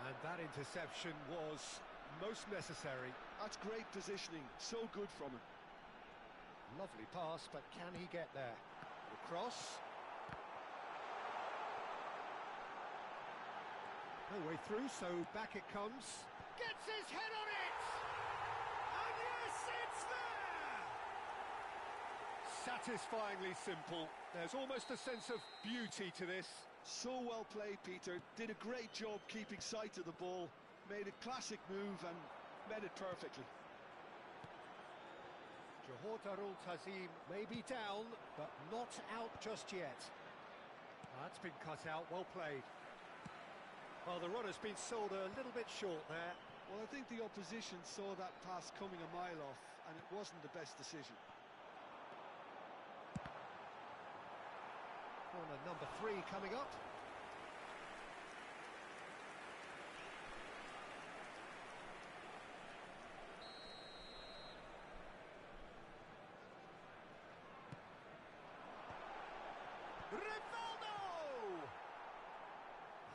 And that interception was most necessary. That's great positioning, so good from him. Lovely pass, but can he get there? The cross. No way through, so back it comes. Gets his head on it! And yes, it's there! Satisfyingly simple. There's almost a sense of beauty to this. So well played, Peter. Did a great job keeping sight of the ball. Made a classic move and met it perfectly. Johor Darul Tazim may be down, but not out just yet. That's been cut out, well played. Well, the run has been sold a little bit short there. Well, I think the opposition saw that pass coming a mile off, and it wasn't the best decision. Corner number 3 coming up.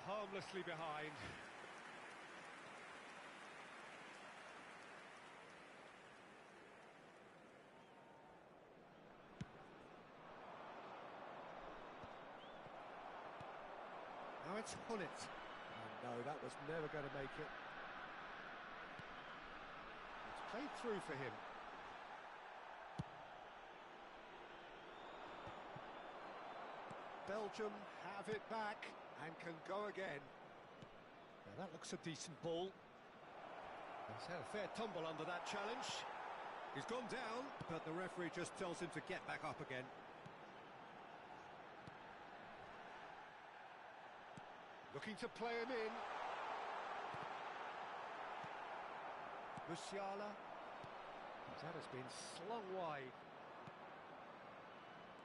Harmlessly behind. Now it's Hullet. Oh, no, that was never going to make it. It's played through for him. Belgium have it back and can go again. Now that looks a decent ball. He's had a fair tumble under that challenge. He's gone down, but the referee just tells him to get back up again. Looking to play him in. Musiala. That has been slung wide.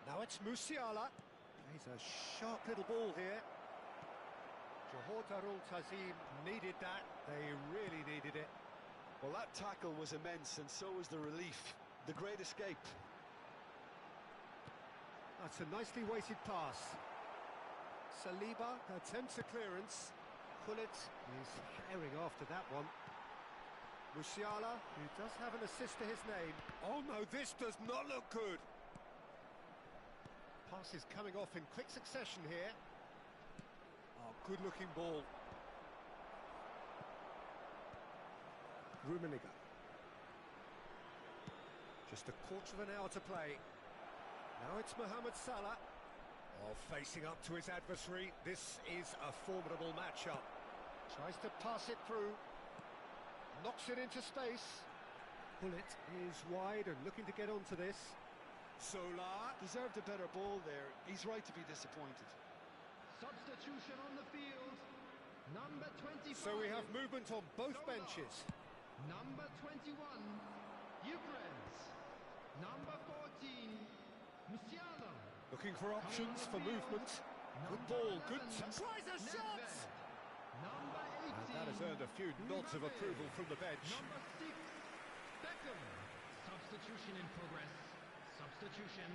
Now it's Musiala. Plays a sharp little ball here. Johor Darul Tazim needed that. They really needed it. Well, that tackle was immense, and so was the relief. The great escape. That's a nicely weighted pass. Saliba attempts a clearance. Gullit is carrying after that one. Musiala, who does have an assist to his name. Oh no, this does not look good. Pass is coming off in quick succession here. Oh, good-looking ball. Rummenigge. Just a quarter of an hour to play. Now it's Mohamed Salah. Oh, facing up to his adversary. This is a formidable matchup. Tries to pass it through. Knocks it into space. Gullit is wide and looking to get onto this. Solar Deserved a better ball there. He's right to be disappointed. Substitution on the field. Number 25. So we have movement on both Solar. benches. Number 21, Ukraine. Number 14, Musiala. Looking for options for movement. Good ball, good... Tries a shot! Number 18. And that has earned a few nods of approval from the bench. Number 6, Beckham. Substitution in progress. Substitution.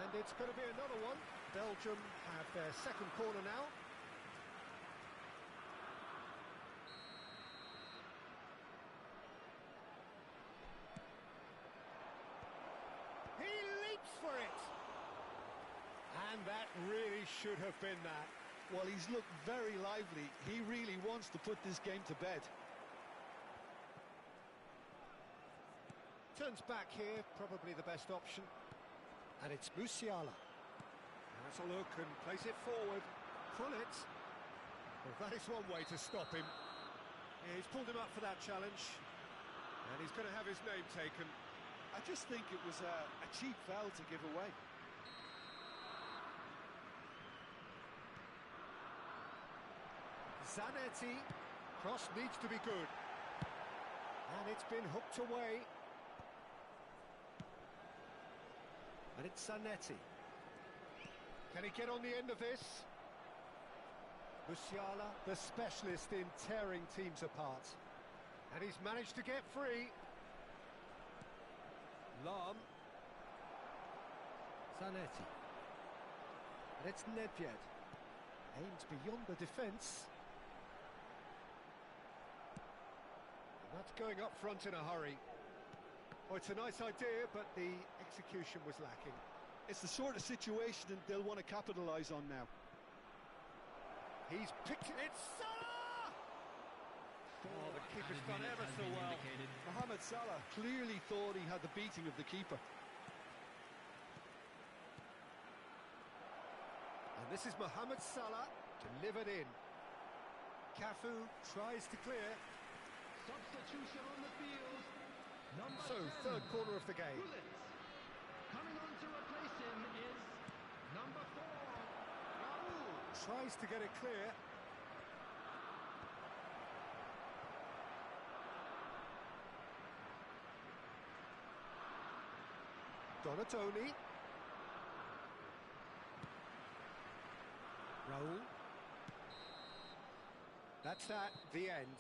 And it's going to be another one. Belgium have their second corner now. He leaps for it! And that really should have been that. Well, he's looked very lively. He really wants to put this game to bed. Turns back here, probably the best option. And it's Musiala. Has a look and plays it forward. Gullit. Well, that is one way to stop him. Yeah, he's pulled him up for that challenge. And he's going to have his name taken. I just think it was a cheap foul to give away. Zanetti. Cross needs to be good. And it's been hooked away. And it's Zanetti. Can he get on the end of this? Musiala, the specialist in tearing teams apart. And he's managed to get free. Lam. Zanetti. And it's Nedved. Aimed beyond the defence. And that's going up front in a hurry. Oh, it's a nice idea, but the execution was lacking. It's the sort of situation that they'll want to capitalise on now. He's picked it. It's Salah! Oh, the keeper's done ever so well. Mohamed Salah clearly thought he had the beating of the keeper. And this is Mohamed Salah, delivered in. Cafu tries to clear. Substitution on the field. Number So, 10, third corner of the game. Gullit. Coming on to replace him is number 4, Raul. Tries to get it clear. Donatoni. Raul. That's that, the end.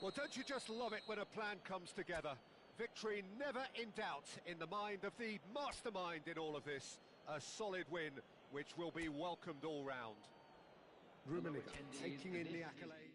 Well, don't you just love it when a plan comes together? Victory never in doubt in the mind of the mastermind in all of this. A solid win, which will be welcomed all round. Rummenigge taking in the accolade.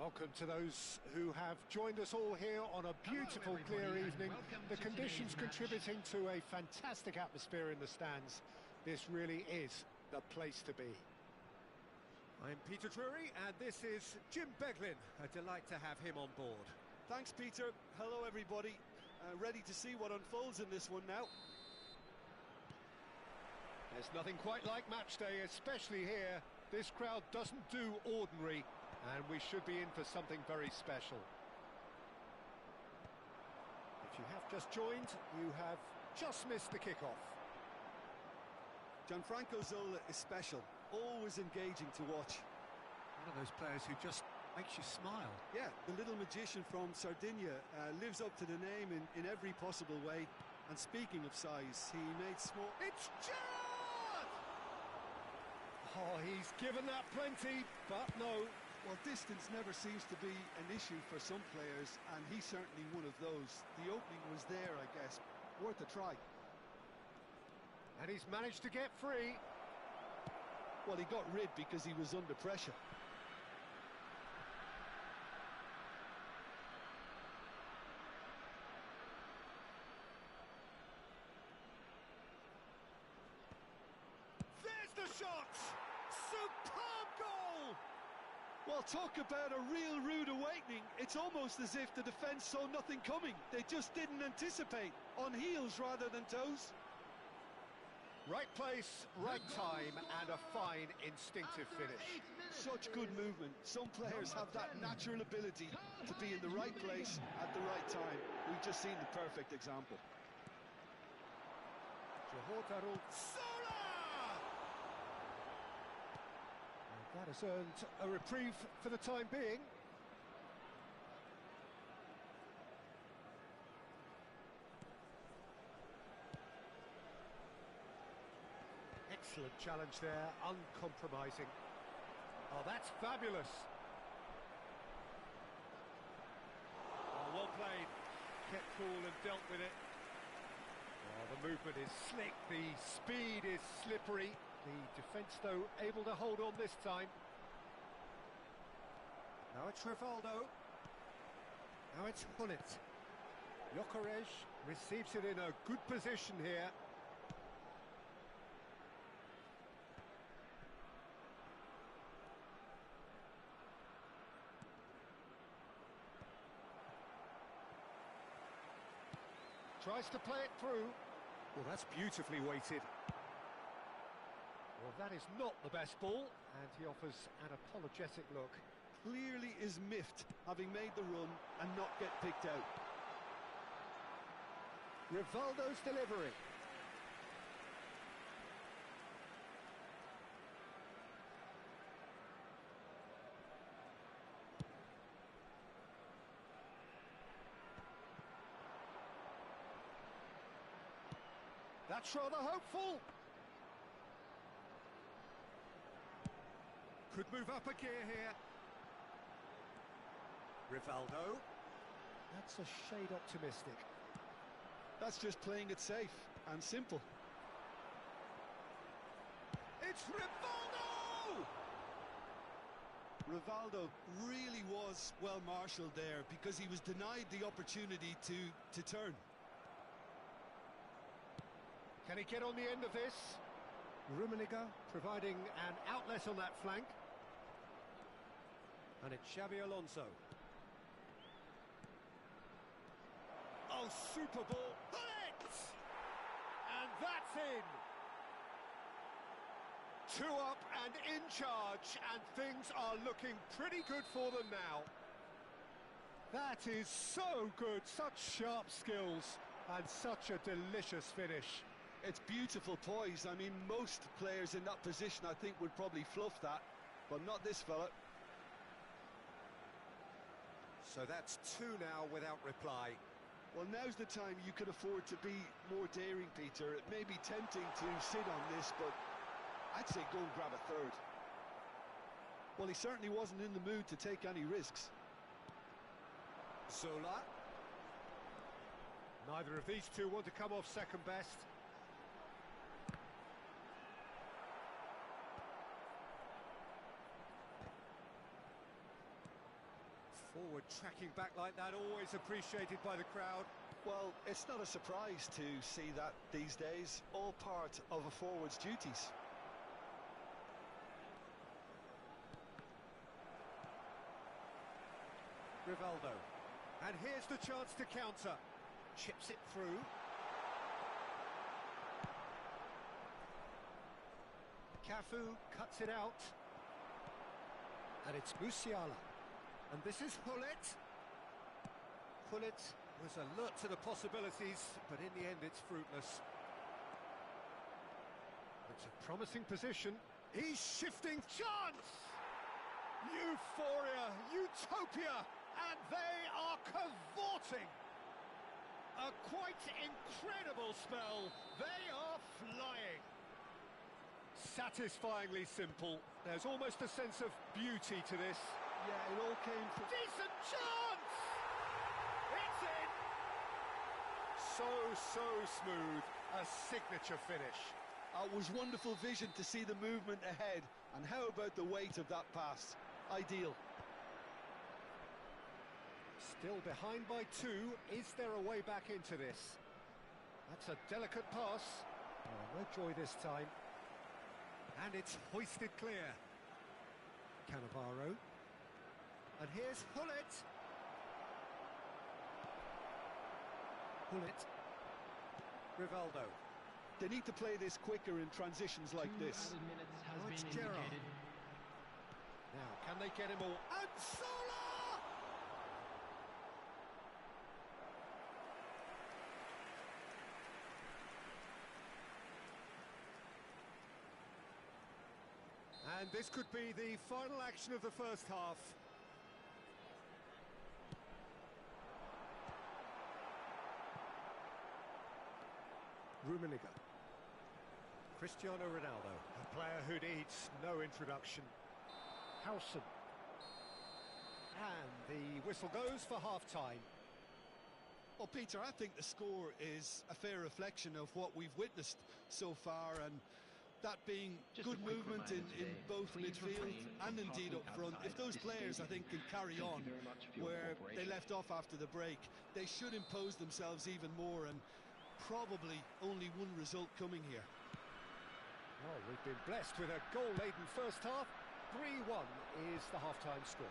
Welcome to those who have joined us all here on a beautiful, clear evening. The conditions contributing to a fantastic atmosphere in the stands. This really is the place to be. I'm Peter Drury, and this is Jim Beglin. A delight to have him on board. Thanks, Peter. Hello, everybody. Ready to see what unfolds in this one now. There's nothing quite like match day, especially here. This crowd doesn't do ordinary, and we should be in for something very special. If you have just joined, you have just missed the kickoff. Gianfranco Zola is special, always engaging to watch. One of those players who just makes you smile. Yeah, the little magician from Sardinia lives up to the name in every possible way. And speaking of size, he made small... It's Gerrard! Oh, he's given that plenty, but no. Well, distance never seems to be an issue for some players, and he's certainly one of those. The opening was there, I guess. Worth a try. And he's managed to get free. Well, he got rid because he was under pressure. There's the shot! Superb goal! Well, talk about a real rude awakening. It's almost as if the defence saw nothing coming. They just didn't anticipate. On heels rather than toes. Right place, right time, and a fine instinctive finish. Such good movement. Some players have that natural ability to be in the right place at the right time. We've just seen the perfect example. Sola! And that has earned a reprieve for the time being. Excellent challenge there, uncompromising. Oh, that's fabulous. Oh, well played. Kept cool and dealt with it. Oh, the movement is slick, the speed is slippery. The defence, though, able to hold on this time. Now it's Rivaldo. Now it's Hullet. Jokerej receives it in a good position here. Tries to play it through. Well, that's beautifully weighted. Well, that is not the best ball, and he offers an apologetic look. Clearly is miffed, having made the run and not get picked out. Rivaldo's delivery. That's rather hopeful. Could move up a gear here. Rivaldo. That's a shade optimistic. That's just playing it safe and simple. It's Rivaldo! Rivaldo really was well marshalled there because he was denied the opportunity to turn. Can he get on the end of this? Rummenigge providing an outlet on that flank. And it's Xabi Alonso. Oh, super ball. Bullet! And that's in. 2 up and in charge, and things are looking pretty good for them now. That is so good. Such sharp skills and such a delicious finish. It's beautiful poise. I mean, most players in that position, I think, would probably fluff that, but not this fella. So that's 2 now without reply. Well, now's the time you can afford to be more daring, Peter. It may be tempting to sit on this, but I'd say go and grab a third. Well, he certainly wasn't in the mood to take any risks. Zola. Neither of these two want to come off second best. Forward tracking back like that, always appreciated by the crowd. Well, it's not a surprise to see that these days, all part of a forward's duties. Rivaldo. And here's the chance to counter. Chips it through. Cafu cuts it out. And it's Musiala. And this is Hullet. Hullet was alert to the possibilities, but in the end it's fruitless. It's a promising position. He's shifting. Chance! Euphoria, utopia, and they are cavorting. A quite incredible spell. They are flying. Satisfyingly simple. There's almost a sense of beauty to this. Yeah, it all came from... Decent chance! It's in! So smooth. A signature finish. It was wonderful vision to see the movement ahead. And how about the weight of that pass? Ideal. Still behind by 2. Is there a way back into this? That's a delicate pass. Oh, no joy this time. And it's hoisted clear. Cannavaro. And here's Hullet. Hullet. Rivaldo. They need to play this quicker in transitions like 2 this. added minutes has Oh, it's been Gerrard. indicated. Now, can they get him all? And Sola! And this could be the final action of the first half. Rummenigge. Cristiano Ronaldo, a player who needs no introduction. Howson. And the whistle goes for half-time. Well, Peter, I think the score is a fair reflection of what we've witnessed so far, and that being Just good a quick movement in reminder today, both please midfield refrain and from indeed up parking front. If outside those this players, I stadium. think, can carry Thank on you very much for your where they cooperation. left off after the break, they should impose themselves even more, and probably only one result coming here. Well, we've been blessed with a goal-laden first half. 3-1 is the half-time score.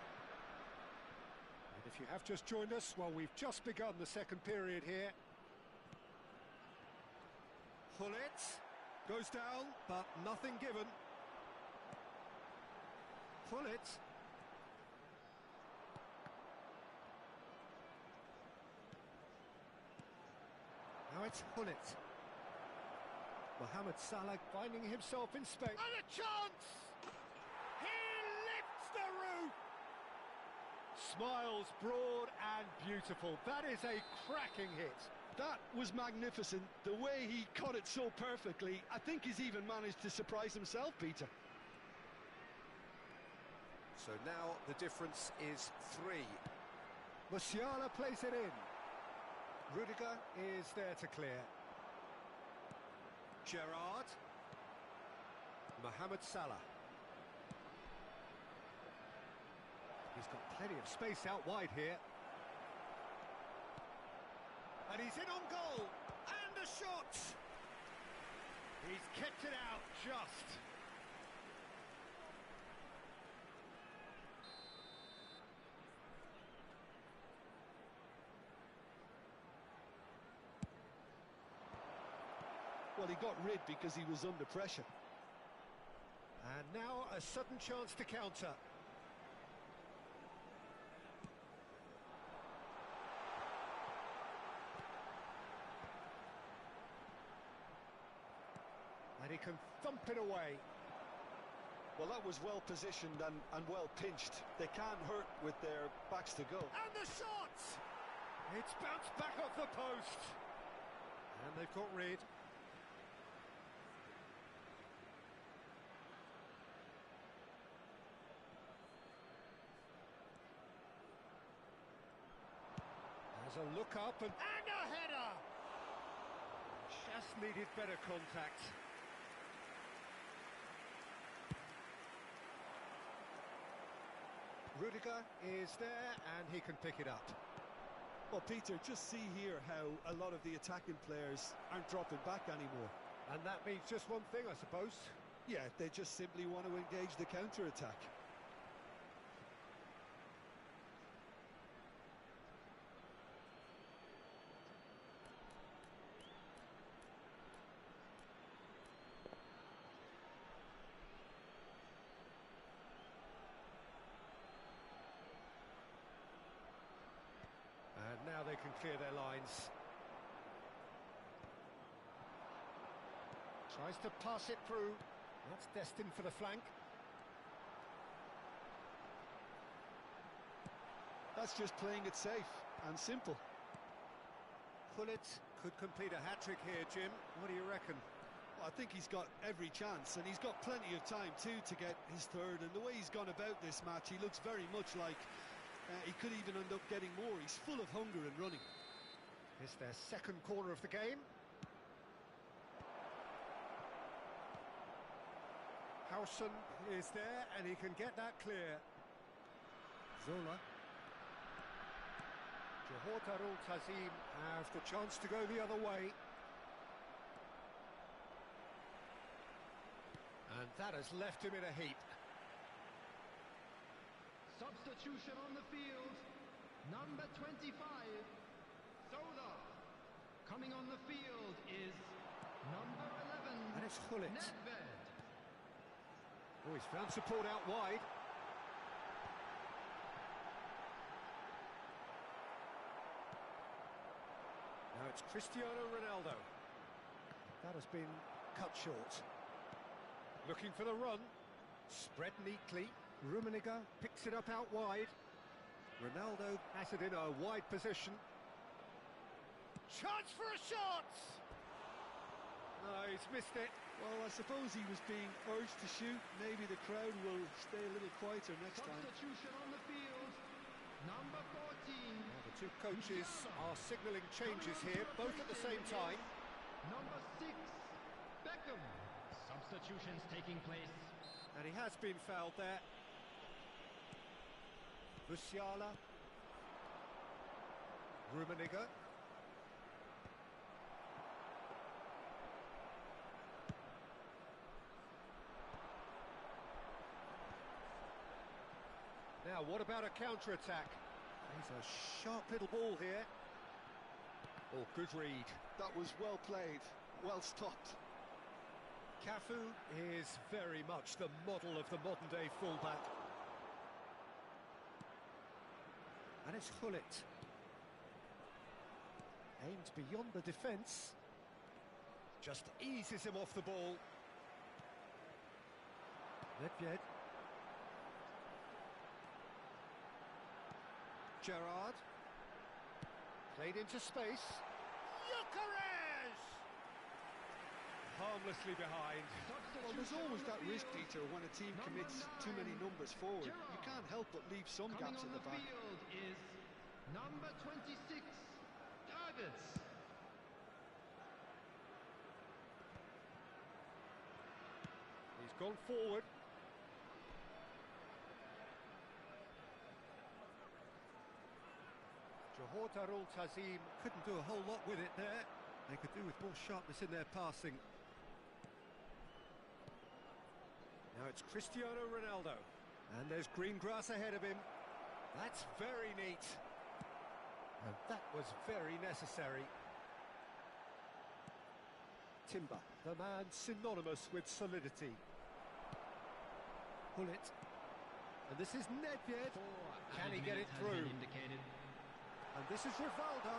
And if you have just joined us, well, we've just begun the second period here. Hullet goes down, but nothing given. Hullet. Now it's Hullet. Mohamed Salah finding himself in space. And a chance! He lifts the roof! Smiles broad and beautiful. That is a cracking hit. That was magnificent. The way he caught it so perfectly, I think he's even managed to surprise himself, Peter. So now the difference is 3. Musiala plays it in. Rudiger is there to clear. Gerrard. Mohamed Salah. He's got plenty of space out wide here. And he's in on goal. And a shot. He's kept it out just. Well, he got rid because he was under pressure. And now a sudden chance to counter. And he can thump it away. Well, that was well positioned and well pinched. They can't hurt with their backs to go. And the shot! It's bounced back off the post. And they've got rid. There's a look up and a header! Just needed better contact. Rudiger is there, and he can pick it up. Well, Peter, just see here how a lot of the attacking players aren't dropping back anymore. And that means just one thing, I suppose. Yeah, they just simply want to engage the counter-attack. And now they can clear their lines. Tries to pass it through. That's destined for the flank. That's just playing it safe and simple. Gullit could complete a hat-trick here, Jim. What do you reckon? Well, I think he's got every chance, and he's got plenty of time too to get his third. And the way he's gone about this match, he looks very much like he could even end up getting more. He's full of hunger and running. It's their second corner of the game. Howson is there, and he can get that clear. Zola. Johor Darul Tazim have the chance to go the other way. And that has left him in a heap. Substitution on the field. Number 25, Zola. Coming on the field is number 11, And it's Gullit. Nedved. Oh, he's found support out wide. Now it's Cristiano Ronaldo. That has been cut short. Looking for the run. Spread neatly. Rummenigge picks it up out wide. Ronaldo has it in a wide position. Chance for a shot! No, he's missed it. Well, I suppose he was being urged to shoot. Maybe the crowd will stay a little quieter next time. Substitution on the field. Number 14. Well, the two coaches are signalling changes here, both at the same time. Number 6, Beckham. Substitutions taking place. And he has been fouled there. Musiala. Rummenigge. Now, what about a counter-attack? He's a sharp little ball here. Oh, good read. That was well played, well stopped. Cafu is very much the model of the modern-day fullback. And it's Gullit. Aimed beyond the defence. Just eases him off the ball. Nedved. Gerrard. Played into space. Gyökeres! Harmlessly behind. Well, there's always that risk, Peter, when a team commits too many numbers forward. You can't help but leave some Coming gaps on at the back. field is number 26, Davids. He's gone forward. Johor Darul Tazim couldn't do a whole lot with it there. They could do with more sharpness in their passing. Now it's Cristiano Ronaldo. And there's green grass ahead of him. That's very neat. And that was very necessary. Timber, the man synonymous with solidity. Gullit. And this is Nedved. Can he get it through? And this is Rivaldo.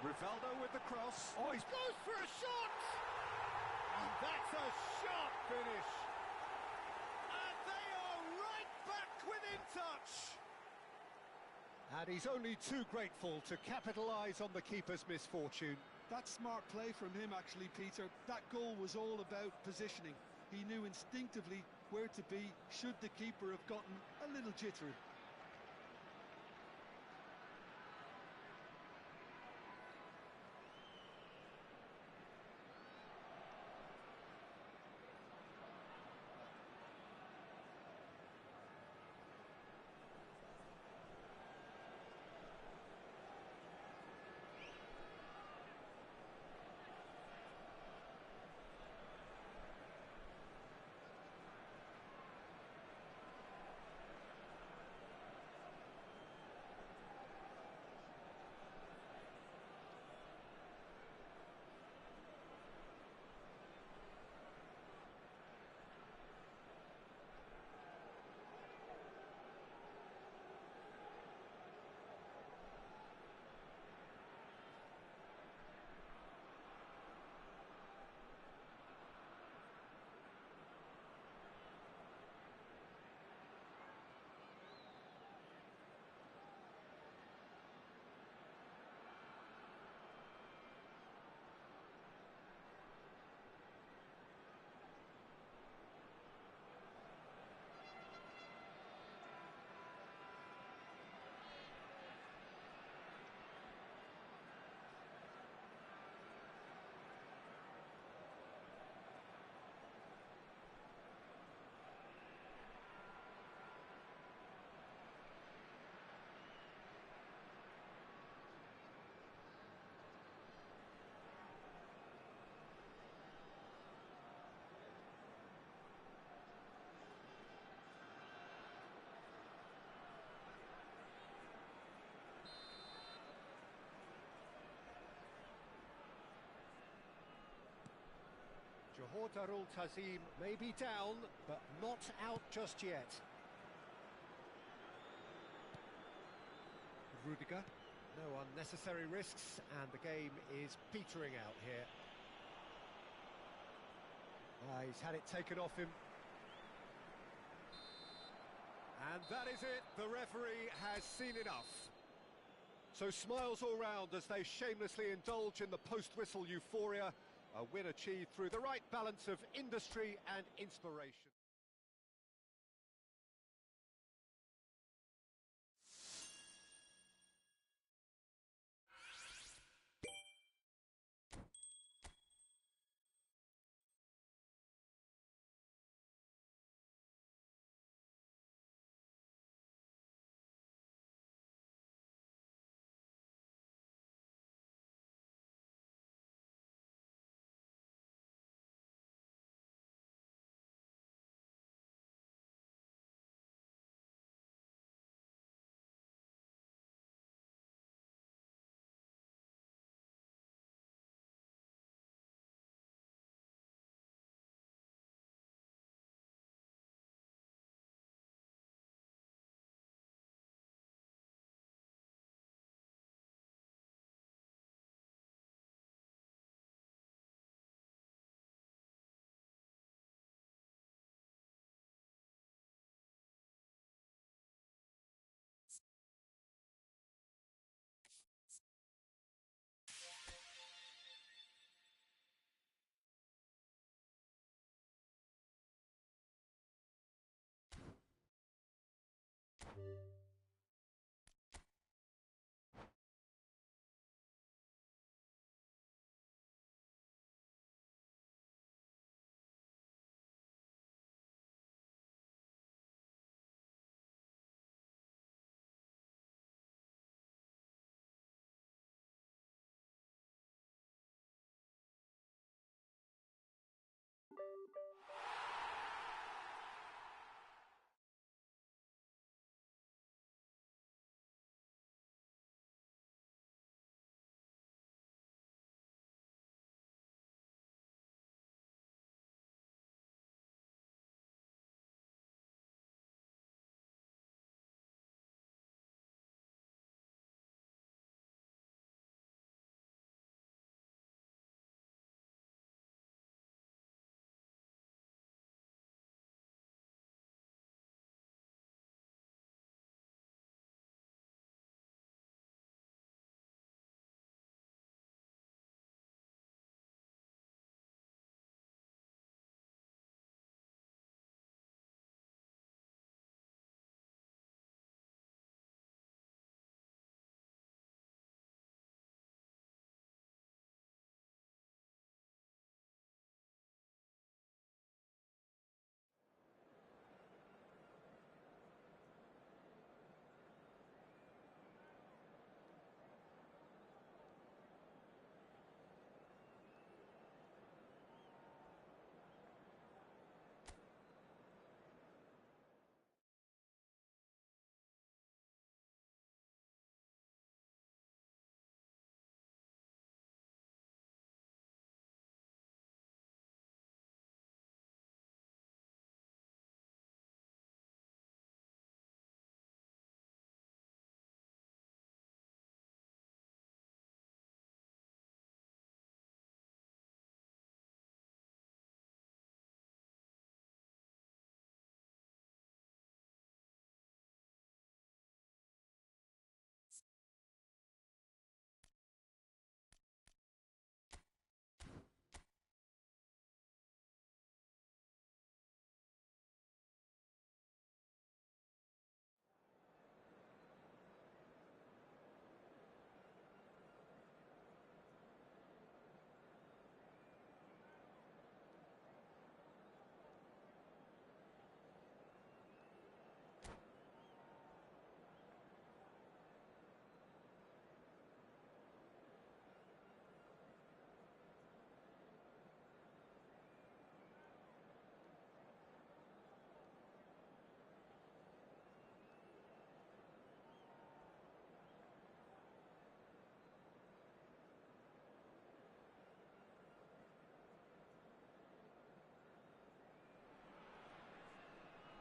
Rivaldo with the cross. Oh, he goes for a shot! And that's a sharp finish. And they are right back within touch. And he's only too grateful to capitalise on the keeper's misfortune. That's smart play from him, actually, Peter. That goal was all about positioning. He knew instinctively where to be should the keeper have gotten a little jittery. Portarul Tazim may be down, but not out just yet. Rudiger, no unnecessary risks, and the game is petering out here. He's had it taken off him. And that is it, the referee has seen enough. So smiles all round as they shamelessly indulge in the post-whistle euphoria. A win achieved through the right balance of industry and inspiration.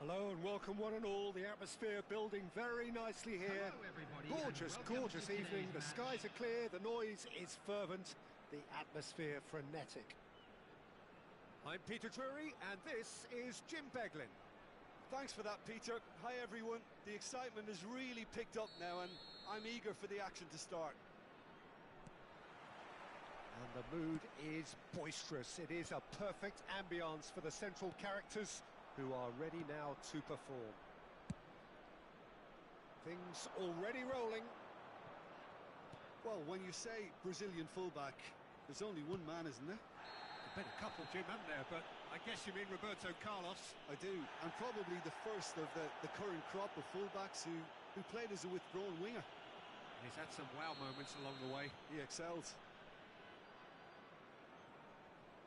Hello and welcome one and all. The atmosphere building very nicely here. Hello, everybody, Gorgeous, and welcome gorgeous to evening. today's The match. skies are clear, the noise is fervent, the atmosphere frenetic. I'm Peter Drury and this is Jim Beglin. Thanks for that, Peter. Hi, everyone. The excitement has really picked up now, and I'm eager for the action to start. And the mood is boisterous. It is a perfect ambience for the central characters who are ready now to perform. Things already rolling. Well, when you say Brazilian fullback, there's only one man, isn't there? There's been a couple, Jim, haven't there? But I guess you mean Roberto Carlos. I do, and probably the first of the current crop of fullbacks who played as a withdrawn winger. He's had some wow moments along the way. He excels.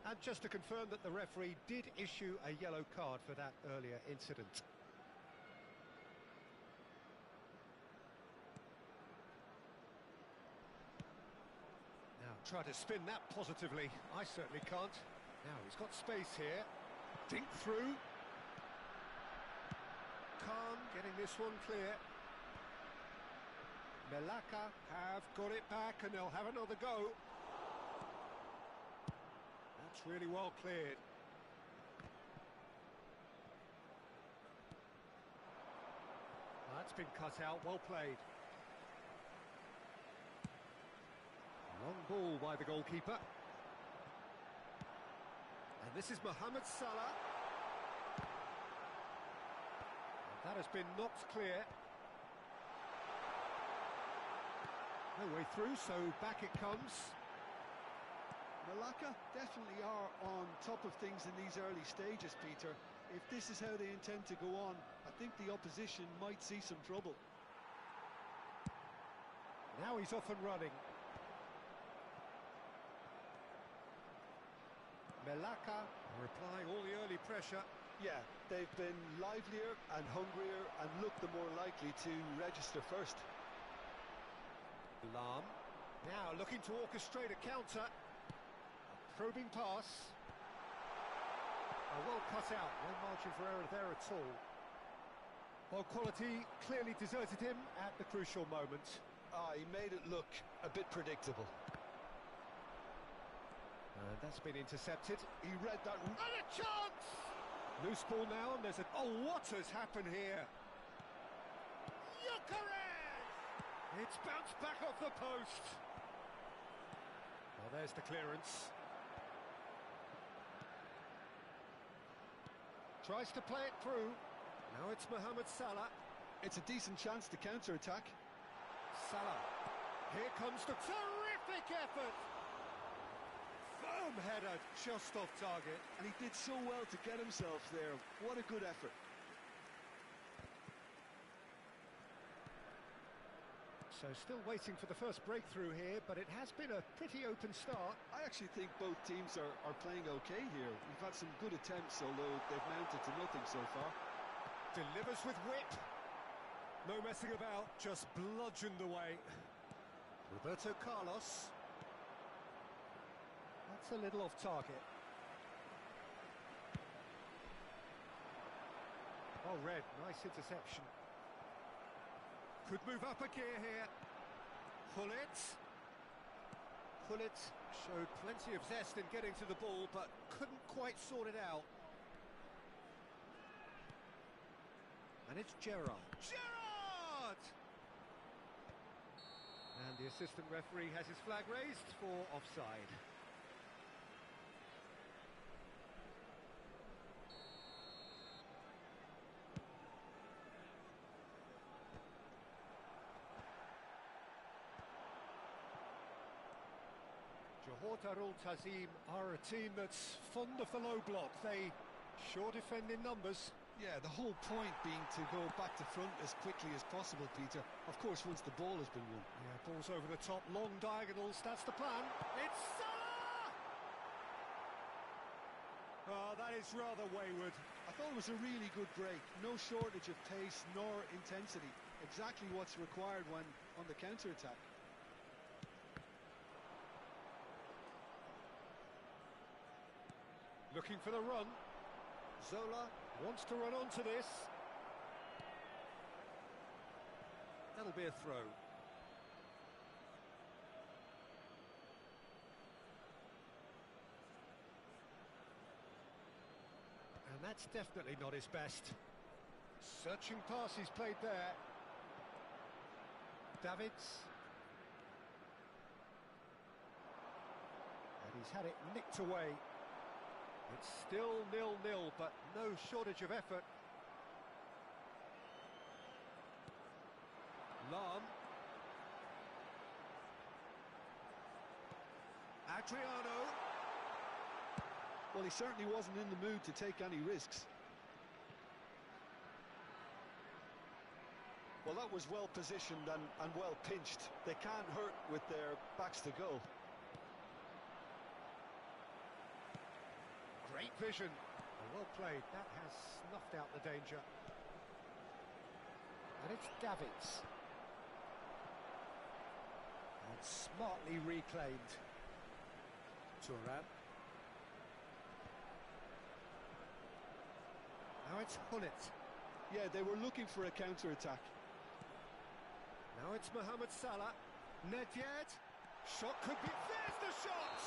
And just to confirm that the referee did issue a yellow card for that earlier incident. Now, try to spin that positively. I certainly can't. Now, he's got space here. Dink through. Khan getting this one clear. Melaka have got it back and they'll have another go. That's really well cleared. That's been cut out, well played. Long ball by the goalkeeper. And this is Mohamed Salah. And that has been knocked clear. No way through, so back it comes. Malacca definitely are on top of things in these early stages, Peter. If this is how they intend to go on, I think the opposition might see some trouble. Now he's off and running. Melaka replying all the early pressure. Yeah, they've been livelier and hungrier and look the more likely to register first. Lam now looking to orchestrate a counter. Probing pass. Well cut out, no margin for error there at all. Well, quality clearly deserted him at the crucial moment. He made it look a bit predictable. And that's been intercepted. He read that. And a chance! Loose ball now, and there's a... Oh, what has happened here? Gyökeres! It's bounced back off the post. Well, there's the clearance. Tries to play it through. Now it's Mohamed Salah. It's a decent chance to counter-attack. Salah. Here comes the terrific effort. Firm header, just off target. And he did so well to get himself there. What a good effort. So still waiting for the first breakthrough here, but it has been a pretty open start. I actually think both teams are playing okay here. We've had some good attempts, although they've mounted to nothing so far. Delivers with whip. No messing about, just bludgeoned away. Roberto Carlos. That's a little off target. Oh, Red, nice interception. Could move up a gear here. Pullet showed plenty of zest in getting to the ball, but couldn't quite sort it out. And it's Gerrard. Gerrard! And the assistant referee has his flag raised for offside. Johortarul Tazim are a team that's fond of the low block. They sure defend in numbers. Yeah, the whole point being to go back to front as quickly as possible, Peter. Of course, once the ball has been won. Yeah, ball's over the top, long diagonals, that's the plan. It's Salah! Oh, that is rather wayward. I thought it was a really good break. No shortage of pace nor intensity. Exactly what's required when on the counter-attack. Looking for the run. Zola Wants to run onto this. That'll be a throw. And that's definitely not his best. Searching pass he's played there. Davids. And he's had it nicked away. It's still 0-0, but no shortage of effort. Lam. Adriano. Well, he certainly wasn't in the mood to take any risks. Well, that was well positioned and well pinched. They can't hurt with their backs to goal. Great vision. Well played. That has snuffed out the danger. And it's Davids. And smartly reclaimed. Turan. Now it's Hullet. Yeah, they were looking for a counter-attack. Now it's Mohamed Salah. Nedved. Shot could be... There's the shot!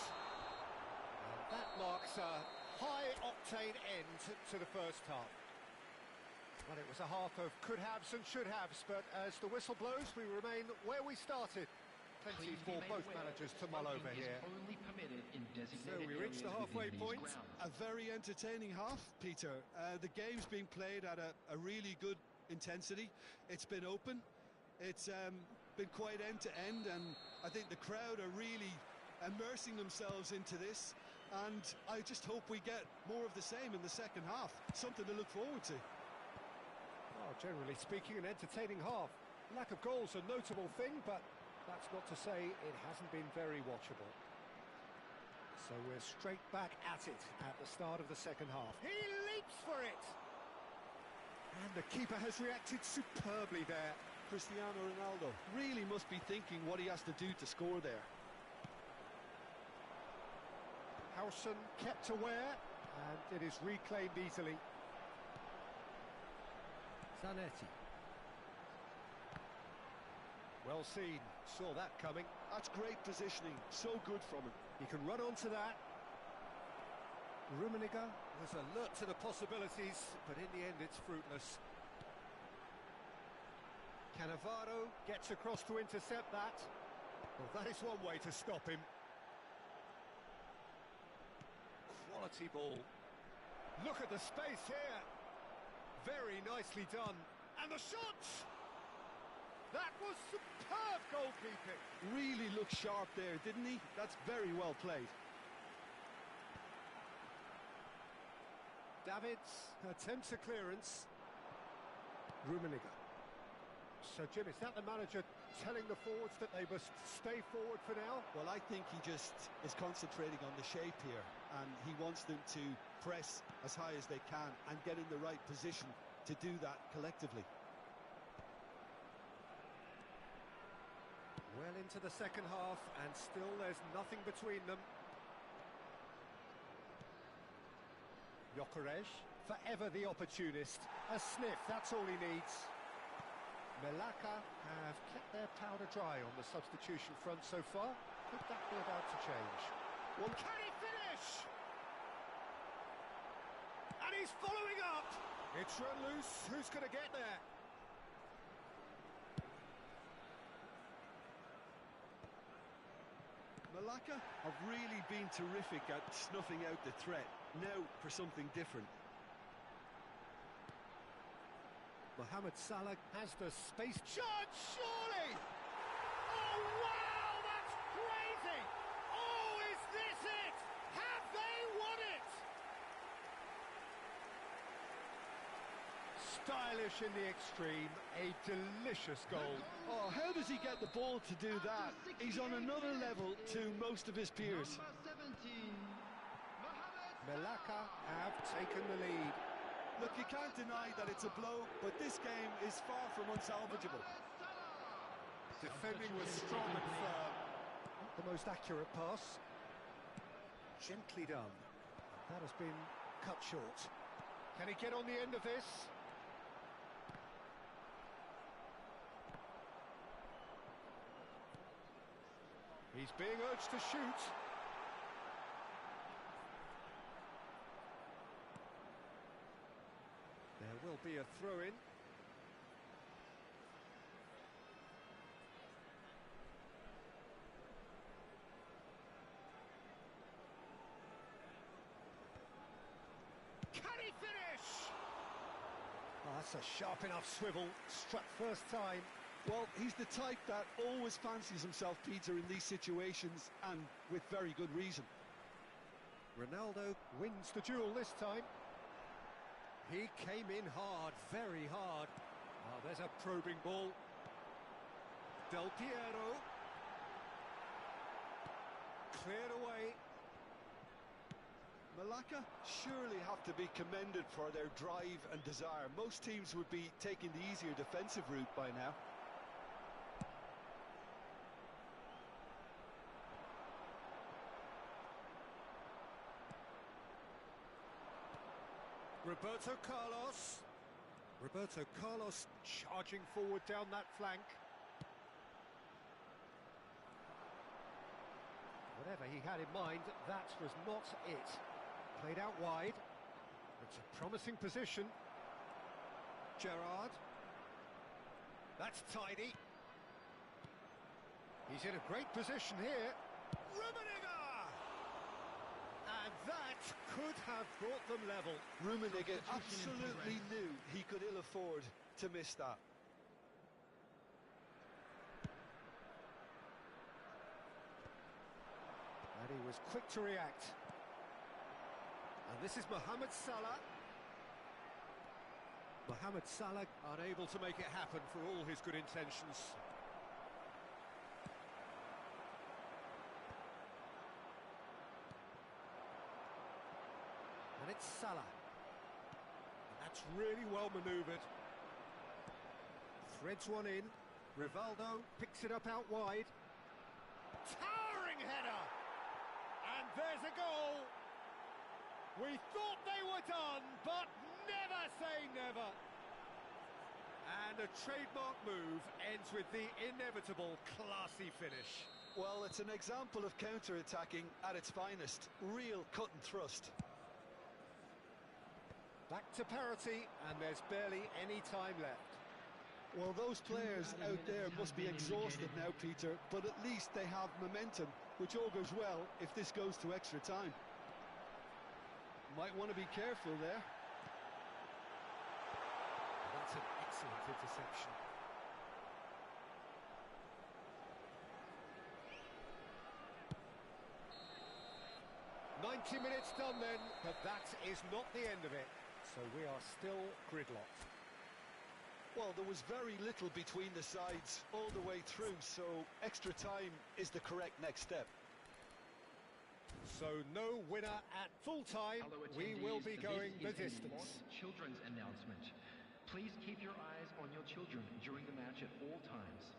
And that marks a high-octane end to the first half. Well, it was a half of could-haves and should-haves, but as the whistle blows, we remain where we started. Plenty for both managers to mull over here. So we reached the halfway point. A very entertaining half, Peter. The game's been played at a really good intensity. It's been open. It's been quite end-to-end, and I think the crowd are really immersing themselves into this. And I just hope we get more of the same in the second half. Something to look forward to. Oh, generally speaking, an entertaining half. Lack of goals a notable thing, but that's not to say it hasn't been very watchable. So we're straight back at it at the start of the second half. He leaps for it! And the keeper has reacted superbly there. Cristiano Ronaldo really must be thinking what he has to do to score there. Howson kept aware, and it is reclaimed easily. Zanetti. Well seen, saw that coming. That's great positioning, so good from him. He can run onto that. Rummenigge was alert to the possibilities, but in the end it's fruitless. Cannavaro gets across to intercept that. Well, that is one way to stop him. Quality ball. Look at the space here. Very nicely done. And the shot! That was superb goalkeeping. Really looked sharp there, didn't he? That's very well played. Davids attempts a clearance. Rummenigge. So, Jim, is that the manager telling the forwards that they must stay forward for now? Well, I think he just is concentrating on the shape here, and he wants them to press as high as they can and get in the right position to do that collectively. Well into the second half, and still there's nothing between them. Gyökeres, forever the opportunist. A sniff, that's all he needs. Melaka have kept their powder dry on the substitution front so far. Could that be about to change? Well, can he finish? And he's following up. It's run loose. Who's going to get there? Melaka have really been terrific at snuffing out the threat. Now for something different. Mohamed Salah has the space. Shot, surely! Oh, wow, that's crazy! Oh, is this it? Have they won it? Stylish in the extreme, a delicious goal. Oh, how does he get the ball to do that? He's on another level to most of his peers. Melaka have taken the lead. Look, you can't deny that it's a blow, but this game is far from unsalvageable. Defending was strong and firm. Not the most accurate pass. Gently done. That has been cut short. Can he get on the end of this? He's being urged to shoot. There will be a throw-in. Can he finish? Oh, that's a sharp enough swivel. Struck first time. Well, he's the type that always fancies himself, Peter, in these situations, and with very good reason. Ronaldo wins the duel this time. He came in hard, very hard. Oh, there's a probing ball. Del Piero. Cleared away. Malacca surely have to be commended for their drive and desire. Most teams would be taking the easier defensive route by now. Roberto Carlos. Roberto Carlos charging forward down that flank. Whatever he had in mind, that was not it. Played out wide. It's a promising position. Gerrard. That's tidy. He's in a great position here. Rummenigge! And that could have brought them level. Rummenigge absolutely knew he could ill afford to miss that. And he was quick to react. And this is Mohamed Salah. Mohamed Salah unable to make it happen for all his good intentions. And it's Salah. And that's really well manoeuvred. Threads one in. Rivaldo picks it up out wide. Towering header! And there's a goal! We thought they were done, but never say never! And a trademark move ends with the inevitable classy finish. Well, it's an example of counter-attacking at its finest. Real cut and thrust. Back to parity, and there's barely any time left. Well, those players out there must be exhausted now, Peter, but at least they have momentum, which all goes well if this goes to extra time. Might want to be careful there. That's an excellent interception. "90 minutes done then, but that is not the end of it. So we are still gridlocked. Well, there was very little between the sides all the way through, so extra time is the correct next step. So no winner at full time. Hello, We will attendees. be going the This is a distance. lost children's announcement. Please keep your eyes on your children during the match at all times.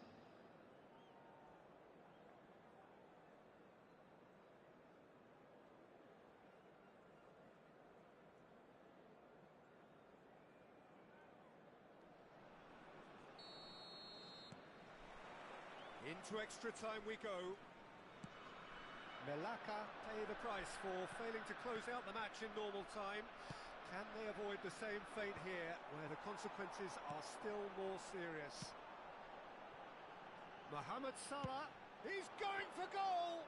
Into extra time we go. Malacca pay the price for failing to close out the match in normal time. Can they avoid the same fate here, where the consequences are still more serious? Mohamed Salah, he's going for goal!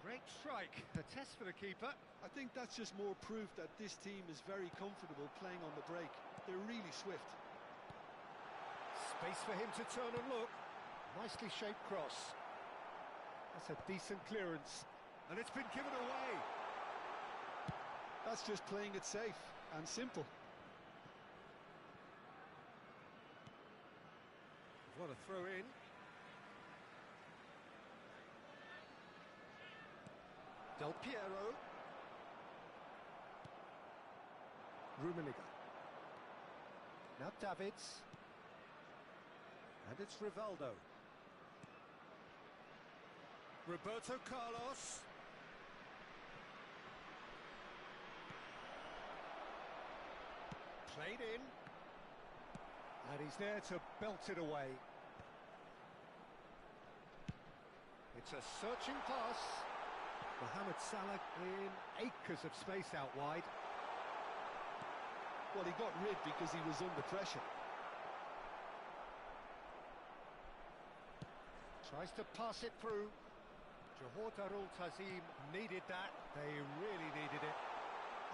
Great strike, a test for the keeper. I think that's just more proof that this team is very comfortable playing on the break. They're really swift. Space for him to turn and look. Nicely shaped cross. That's a decent clearance. And it's been given away. That's just playing it safe and simple. What a throw in. Del Piero. Rummenigge. Now Davids. And it's Rivaldo. Roberto Carlos. Played in. And he's there to belt it away. It's a searching pass. Mohamed Salah in acres of space out wide. Well, he got rid because he was under pressure. Tries to pass it through. KOTA needed that. They really needed it.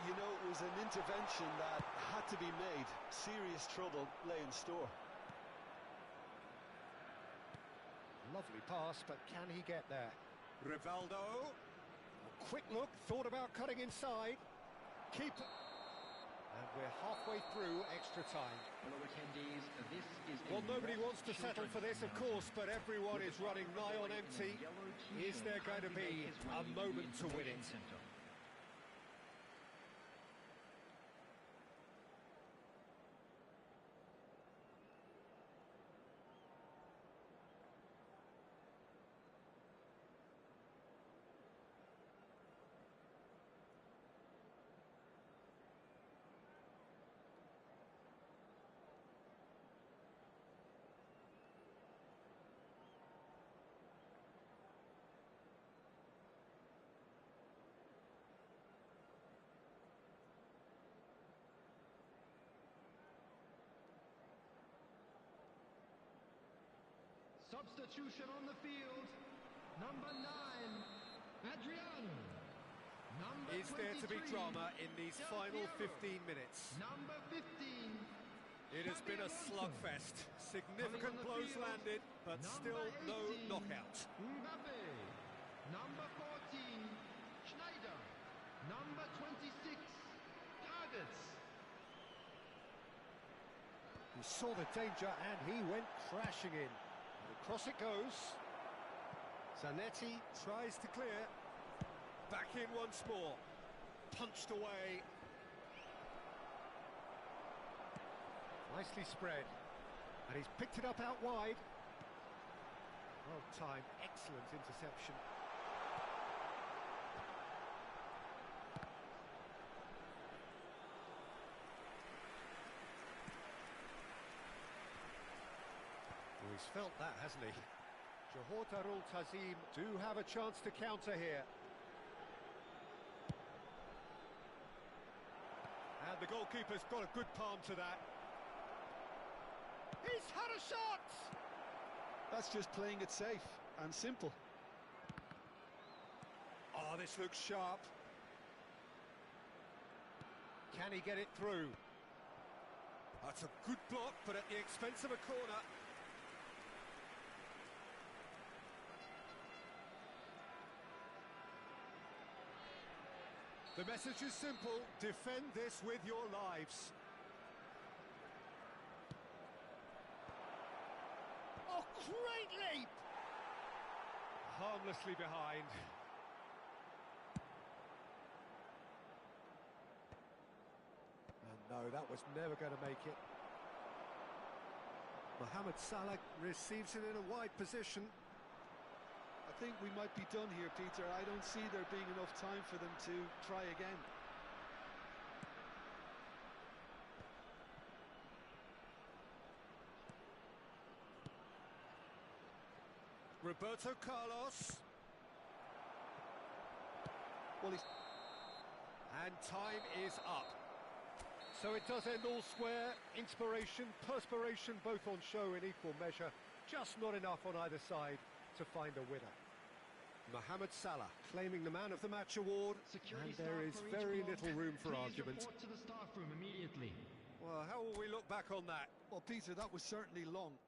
You know, it was an intervention that had to be made. Serious trouble lay in store. Lovely pass, but can he get there? Rivaldo. A quick look, thought about cutting inside. Keeper. And we're halfway through extra time. Hello attendees, this is Well, nobody wants to settle for this, of course, but everyone is running nigh on empty. Is there going to be a moment to win it? Substitution on the field. Number 9, Adriano. Number Is there to be 23, drama in these Del final Piero. 15 minutes? Number 15. It has been a Fabian slugfest. Significant Coming on the blows field, landed, but number still no 18, knockout. Mbappe. Number 14, Schneider. Number 26, Targets. He saw the danger and he went crashing in. And across it goes. Zanetti tries to clear. Back in once more. Punched away. Nicely spread. And he's picked it up out wide. Well timed, excellent interception. Well, he's felt that, hasn't he? KOTA do have a chance to counter here. And the goalkeeper's got a good palm to that. He's had a shot! That's just playing it safe and simple. Oh, this looks sharp. Can he get it through? That's a good block, but at the expense of a corner. The message is simple: defend this with your lives. Oh, great leap! Harmlessly behind. And no, that was never going to make it. Mohamed Salah receives it in a wide position. I think we might be done here, Peter. I don't see there being enough time for them to try again. Roberto Carlos. Well, he's... And time is up. So it does end all square. Inspiration, perspiration, both on show in equal measure. Just not enough on either side to find a winner. Mohamed Salah claiming the Man of the Match award, Security and there is staff for each very club, little room for please argument. report to the staff room immediately. Well, how will we look back on that? Well, Peter, that was certainly long.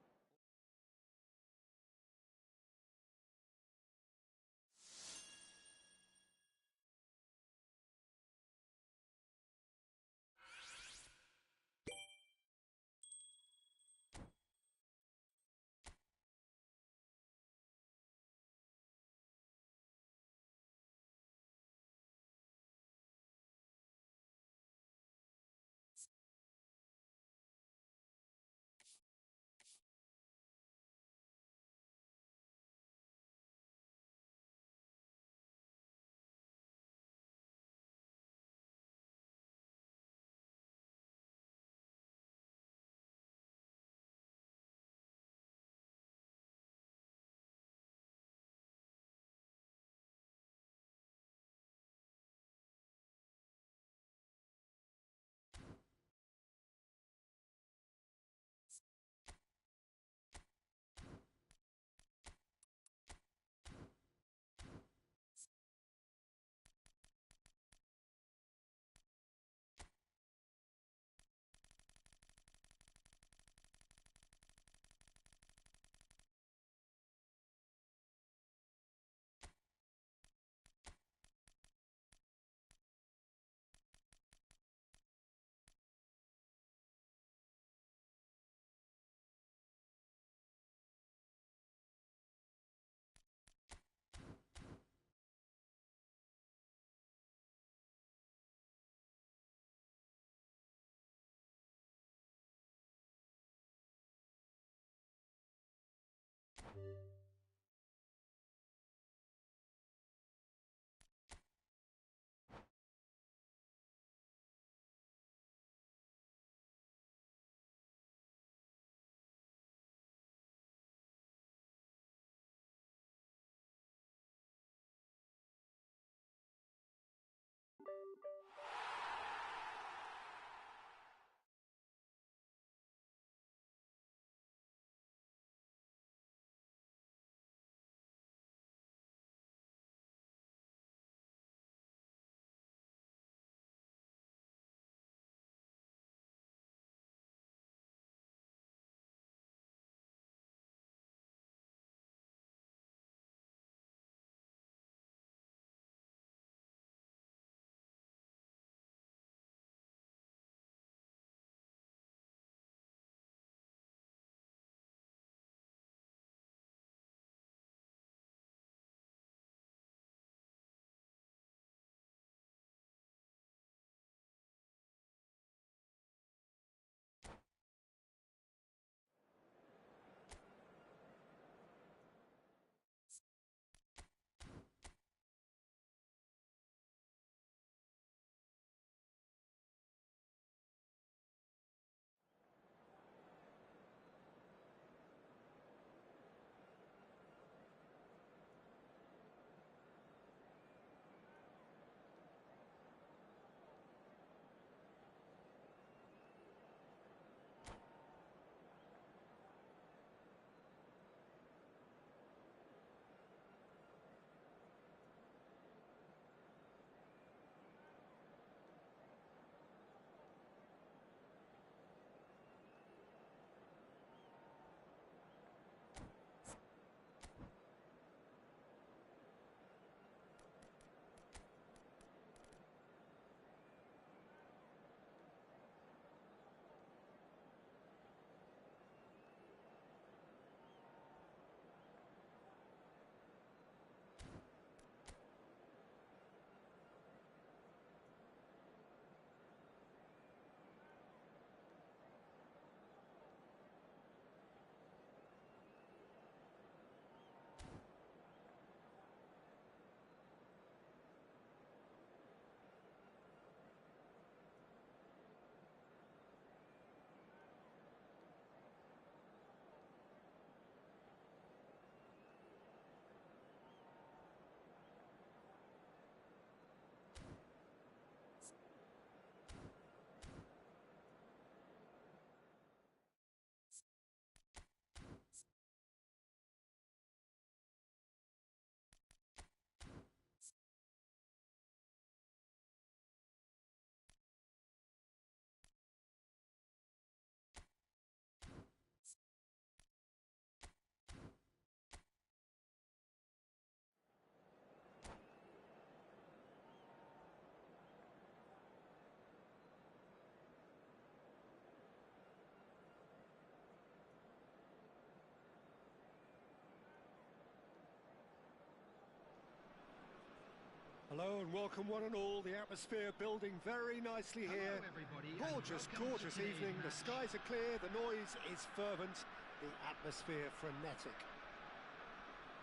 Hello and welcome one and all. The atmosphere building very nicely here. Hello, everybody, and Gorgeous, welcome to gorgeous today's evening. The match. skies are clear, the noise is fervent, the atmosphere frenetic.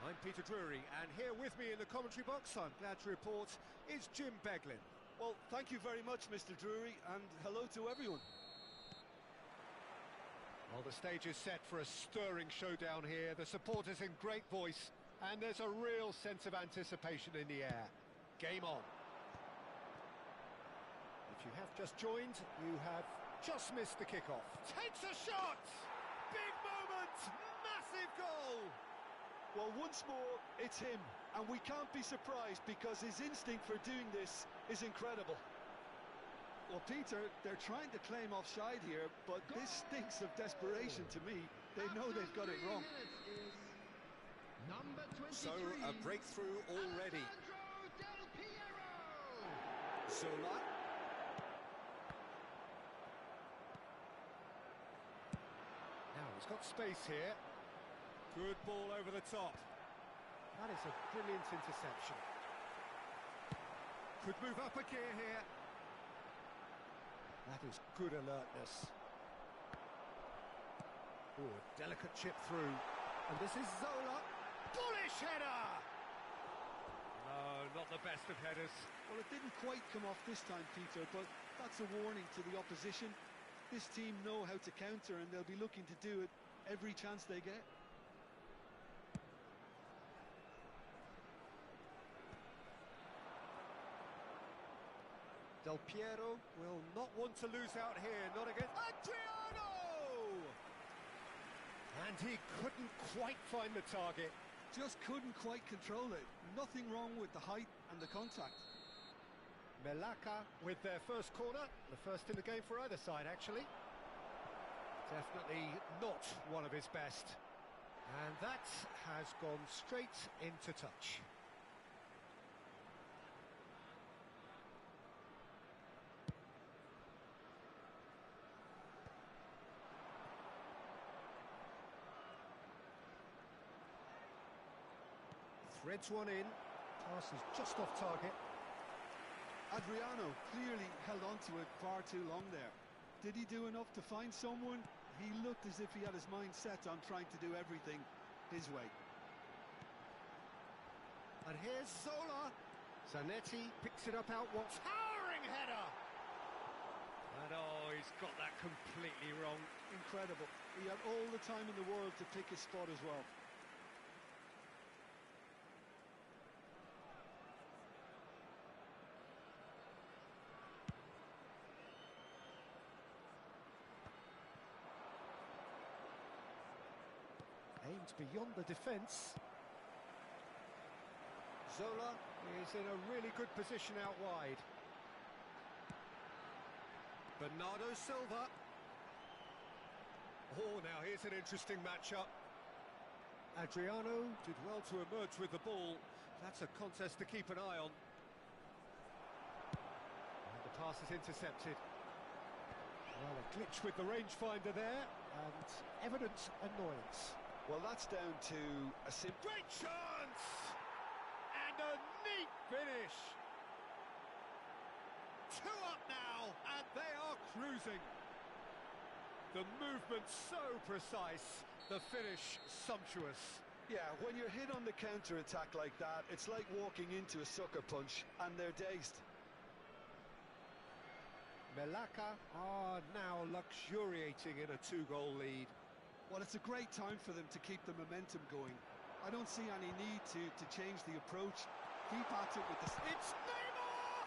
I'm Peter Drury, and here with me in the commentary box, I'm glad to report, is Jim Beglin. Well, thank you very much, Mr. Drury, and hello to everyone. Well, the stage is set for a stirring showdown here. The supporters in great voice, and there's a real sense of anticipation in the air. Game on. If you have just joined, you have just missed the kickoff. Takes a shot! Big moment! Massive goal! Well, once more, it's him, and we can't be surprised because his instinct for doing this is incredible. Well, Peter, they're trying to claim offside here, but this stinks of desperation to me. They know they've got it wrong. Number 23. So, a breakthrough already. Alessandro Del Piero. Zola. Now, he's got space here. Good ball over the top. That is a brilliant interception. Could move up a gear here. That is good alertness. Oh, a delicate chip through. And this is Zola. Bullish header! No, not the best of headers. Well, it didn't quite come off this time, Peter, but that's a warning to the opposition. This team know how to counter, and they'll be looking to do it every chance they get. Del Piero will not want to lose out here, not against Adriano! And he couldn't quite find the target. Just couldn't quite control it. Nothing wrong with the height and the contact. Melaka with their first corner, the first in the game for either side, actually. Definitely not one of his best. And that has gone straight into touch. Threads one in, pass is just off target. Adriano clearly held on to it far too long there. Did he do enough to find someone? He looked as if he had his mind set on trying to do everything his way. And here's Zola. Zanetti picks it up out one. Towering header! And oh, he's got that completely wrong. Incredible. He had all the time in the world to pick his spot as well. Aimed beyond the defence. Zola is in a really good position out wide. Bernardo Silva. Oh, now here's an interesting matchup. Adriano did well to emerge with the ball. That's a contest to keep an eye on. And the pass is intercepted. Well, a glitch with the rangefinder there, and evident annoyance. Well, that's down to a simple... Great chance! And a neat finish! 2 up now, and they are cruising. The movement so precise, the finish sumptuous. Yeah, when you're hit on the counter-attack like that, it's like walking into a sucker punch, and they're dazed. Melaka are now luxuriating in a 2-goal lead. Well, it's a great time for them to keep the momentum going. I don't see any need to change the approach. Keep at it with the... It's Neymar!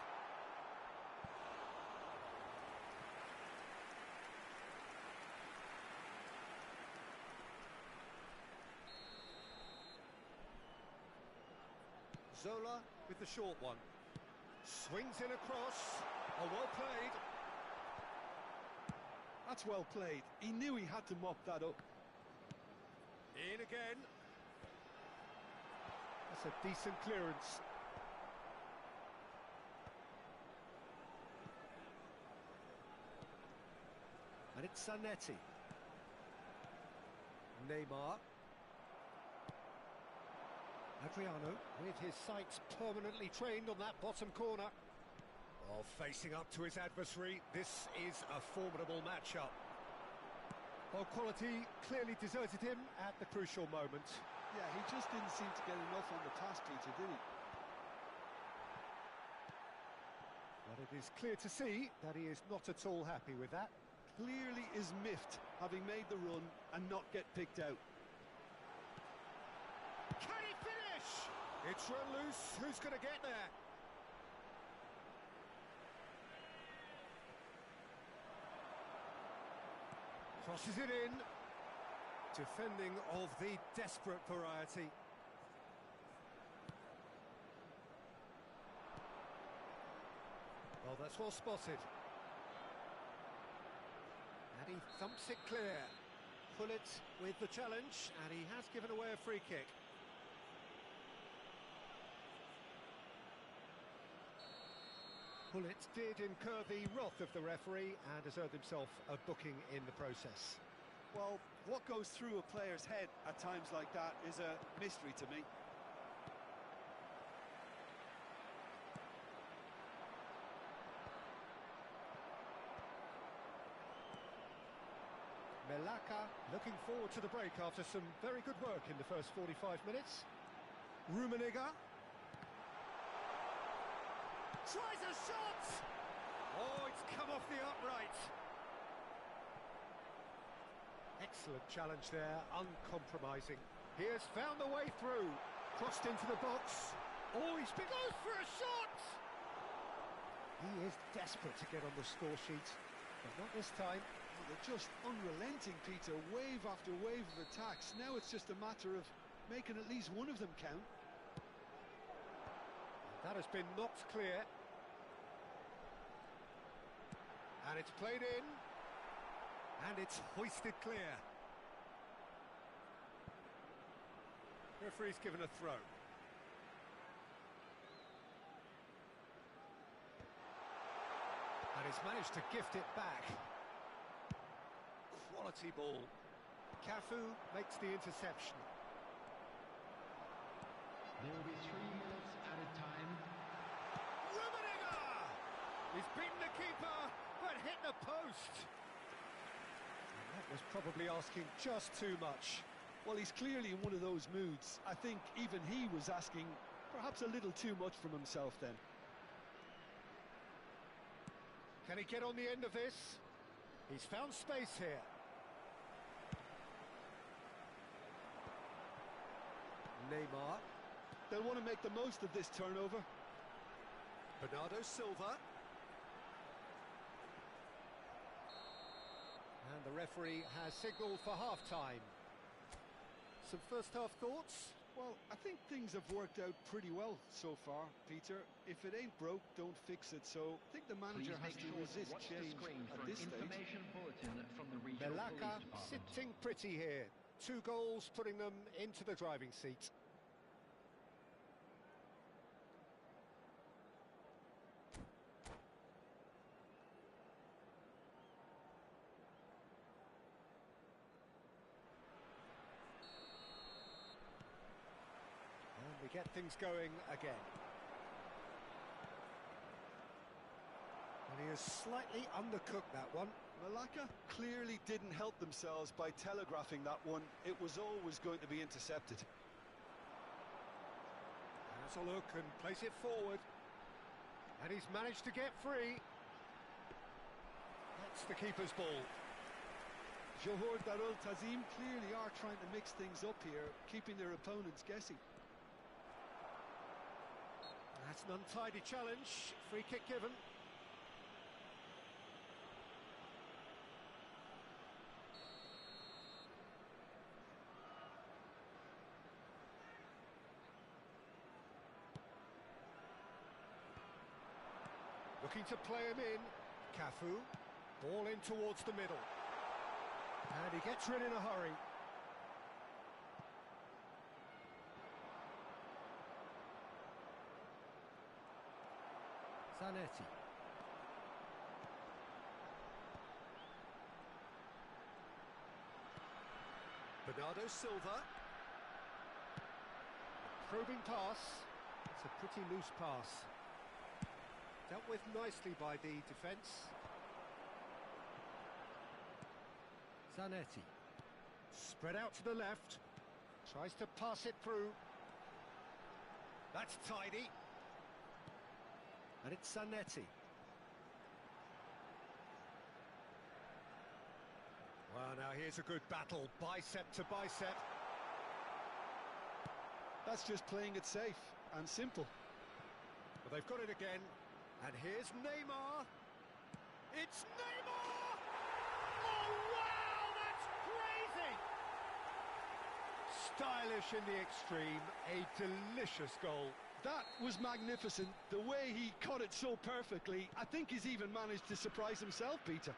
Zola with the short one. Swings in across. Oh, well played. That's well played. He knew he had to mop that up. In again. That's a decent clearance. And it's Zanetti. Neymar. Adriano with his sights permanently trained on that bottom corner. Oh, facing up to his adversary, this is a formidable matchup. Well, quality clearly deserted him at the crucial moment. Yeah, he just didn't seem to get enough on the pass, Peter, did he? But it is clear to see that he is not at all happy with that. Clearly is miffed, having made the run and not get picked out. Can he finish? It's run loose. Who's going to get there? Crosses it in. Defending of the desperate variety. Well, that's well spotted. And he thumps it clear. Pullet with the challenge, and he has given away a free kick. Pullet did incur the wrath of the referee and has earned himself a booking in the process. Well, what goes through a player's head at times like that is a mystery to me. Melaka looking forward to the break after some very good work in the first 45 minutes. Rummenigge tries a shot! Oh, it's come off the upright. Excellent challenge there, uncompromising. He has found the way through. Crossed into the box. Oh, he's goes for a shot! He is desperate to get on the score sheet, but not this time. They're just unrelenting, Peter. Wave after wave of attacks. Now it's just a matter of making at least one of them count. That has been knocked clear. And it's played in. And it's hoisted clear. Referee's given a throw. And he's managed to gift it back. Quality ball. Cafu makes the interception. There will be 3 minutes added time. Rummenigge! He's beaten the keeper, but hit the post. And that was probably asking just too much. Well, he's clearly in one of those moods. I think even he was asking perhaps a little too much from himself then. Can he get on the end of this? He's found space here. Neymar. They'll want to make the most of this turnover. Bernardo Silva. And the referee has signalled for half-time. Some first-half thoughts? Well, I think things have worked out pretty well so far, Peter. If it ain't broke, don't fix it. So I think the manager has to resist change at this stage. Melaka sitting pretty here. 2 goals putting them into the driving seat. And we get things going again. And he has slightly undercooked that one. Melaka clearly didn't help themselves by telegraphing that one. It was always going to be intercepted. Has a look and plays it forward. And he's managed to get free. That's the keeper's ball. Johor Darul Tazim clearly are trying to mix things up here, keeping their opponents guessing. That's an untidy challenge. Free kick given. Looking to play him in. Cafu. Ball in towards the middle. And he gets rid in a hurry. Zanetti. Bernardo Silva. Probing pass. It's a pretty loose pass. Dealt with nicely by the defence. Zanetti. Spread out to the left. Tries to pass it through. That's tidy. And it's Zanetti. Well, now here's a good battle, bicep to bicep. That's just playing it safe and simple. But they've got it again. And here's Neymar. It's Neymar! Oh, wow, that's crazy! Stylish in the extreme, a delicious goal. That was magnificent. The way he cut it so perfectly, I think he's even managed to surprise himself, Peter.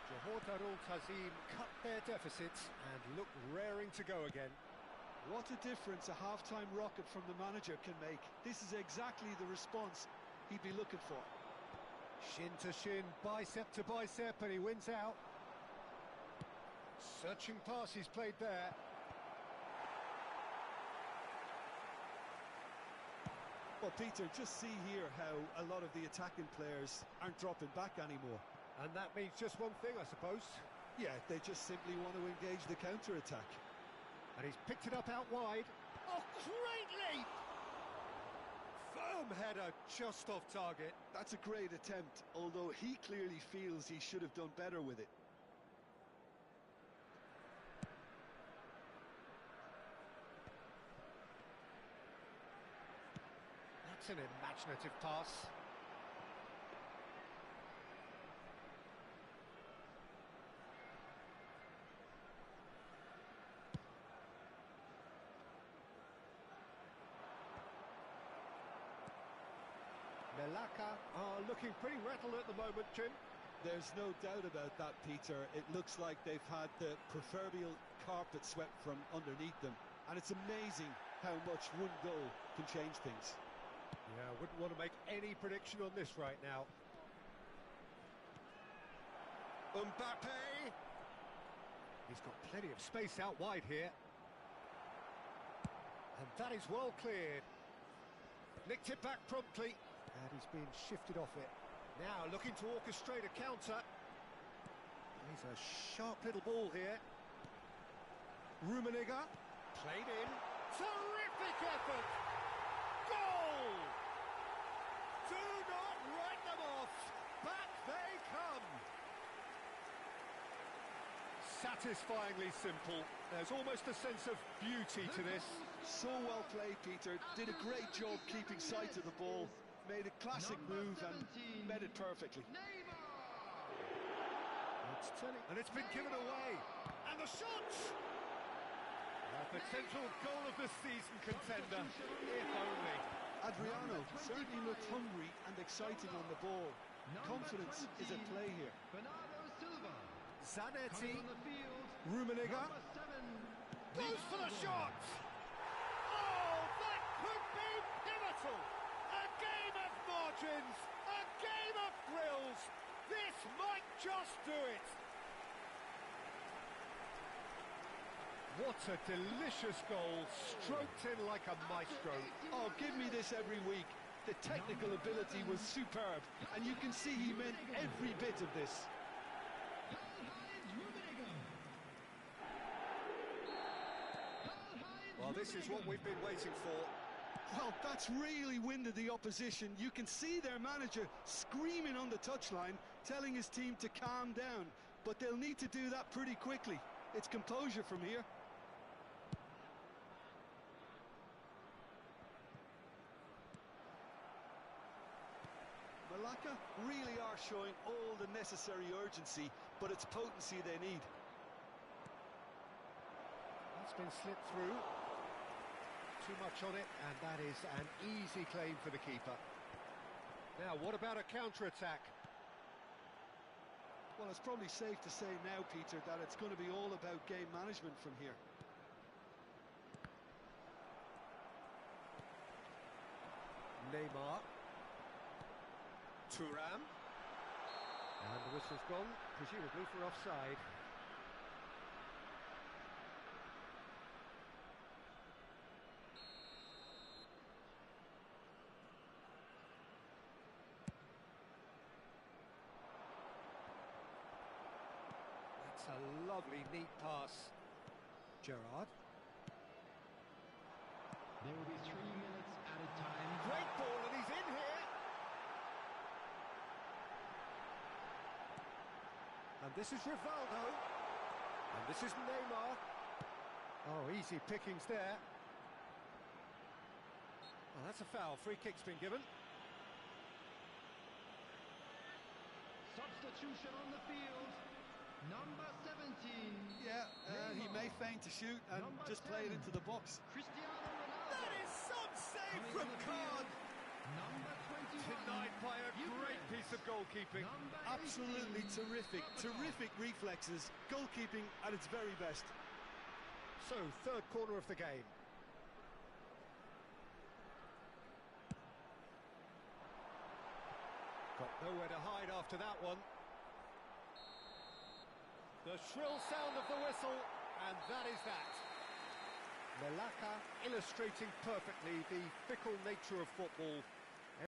Johor Darul Tazim cut their deficits and look raring to go again. What a difference a half-time rocket from the manager can make. This is exactly the response he'd be looking for. Shin to shin, bicep to bicep, and he wins out. Searching pass he's played there. Well, Peter, just see here how a lot of the attacking players aren't dropping back anymore. And that means just one thing, I suppose. Yeah, they just simply want to engage the counter-attack. And he's picked it up out wide. Oh, great leap! Firm header, just off target. That's a great attempt, although he clearly feels he should have done better with it. That's an imaginative pass. Melaka are looking pretty rattled at the moment, Jim. There's no doubt about that, Peter. It looks like they've had the proverbial carpet swept from underneath them. And it's amazing how much one goal can change things. Yeah, I wouldn't want to make any prediction on this right now. Mbappe! He's got plenty of space out wide here. And that is well cleared. Nicked it back promptly. And he's being shifted off it. Now looking to orchestrate a counter. He's a sharp little ball here. Rummenigge. Played in. Terrific effort! Goal! Do not write them off. Back they come. Satisfyingly simple. There's almost a sense of beauty to this. So well played, Peter. Did a great job keeping sight of the ball. Made a classic move and met it perfectly. It's turning, and it's been given away. And the shot! A potential goal of the season contender, if only. Adriano certainly looked hungry and excited on the ball. Confidence is at play here. Zanetti, Rummenigge, goes for the shot! Oh, that could be pivotal! A game of margins, a game of thrills. This might just do it. What a delicious goal, stroked in like a maestro. Oh, give me this every week. The technical ability was superb, and you can see he meant every bit of this. Well, this is what we've been waiting for. Well, that's really winded the opposition. You can see their manager screaming on the touchline, telling his team to calm down. But they'll need to do that pretty quickly. It's composure from here. Malacca really are showing all the necessary urgency, but it's potency they need. That's been slipped through. Too much on it, and that is an easy claim for the keeper. Now, what about a counter-attack? Well, it's probably safe to say now, Peter, that it's going to be all about game management from here. Neymar. Thuram. And the whistle's gone, presumably for offside. a lovely, neat pass. Gerrard. There will be 3 minutes added time. Great ball, and he's in here. And this is Rivaldo. And this is Neymar. Oh, easy pickings there. Oh, that's a foul. Free kick's been given. Substitution on the field. Number 17. Yeah, he may feign to shoot and Number just play it 10. into the box. Cristiano Ronaldo. That is some save Coming from on the Khan. field. Number 21. Denied by a great Eucharist. piece of goalkeeping. Number Absolutely 18. terrific, Berbatov. terrific reflexes. Goalkeeping at its very best. So, third corner of the game. Got nowhere to hide after that one. The shrill sound of the whistle, and that is that. Melaka illustrating perfectly the fickle nature of football.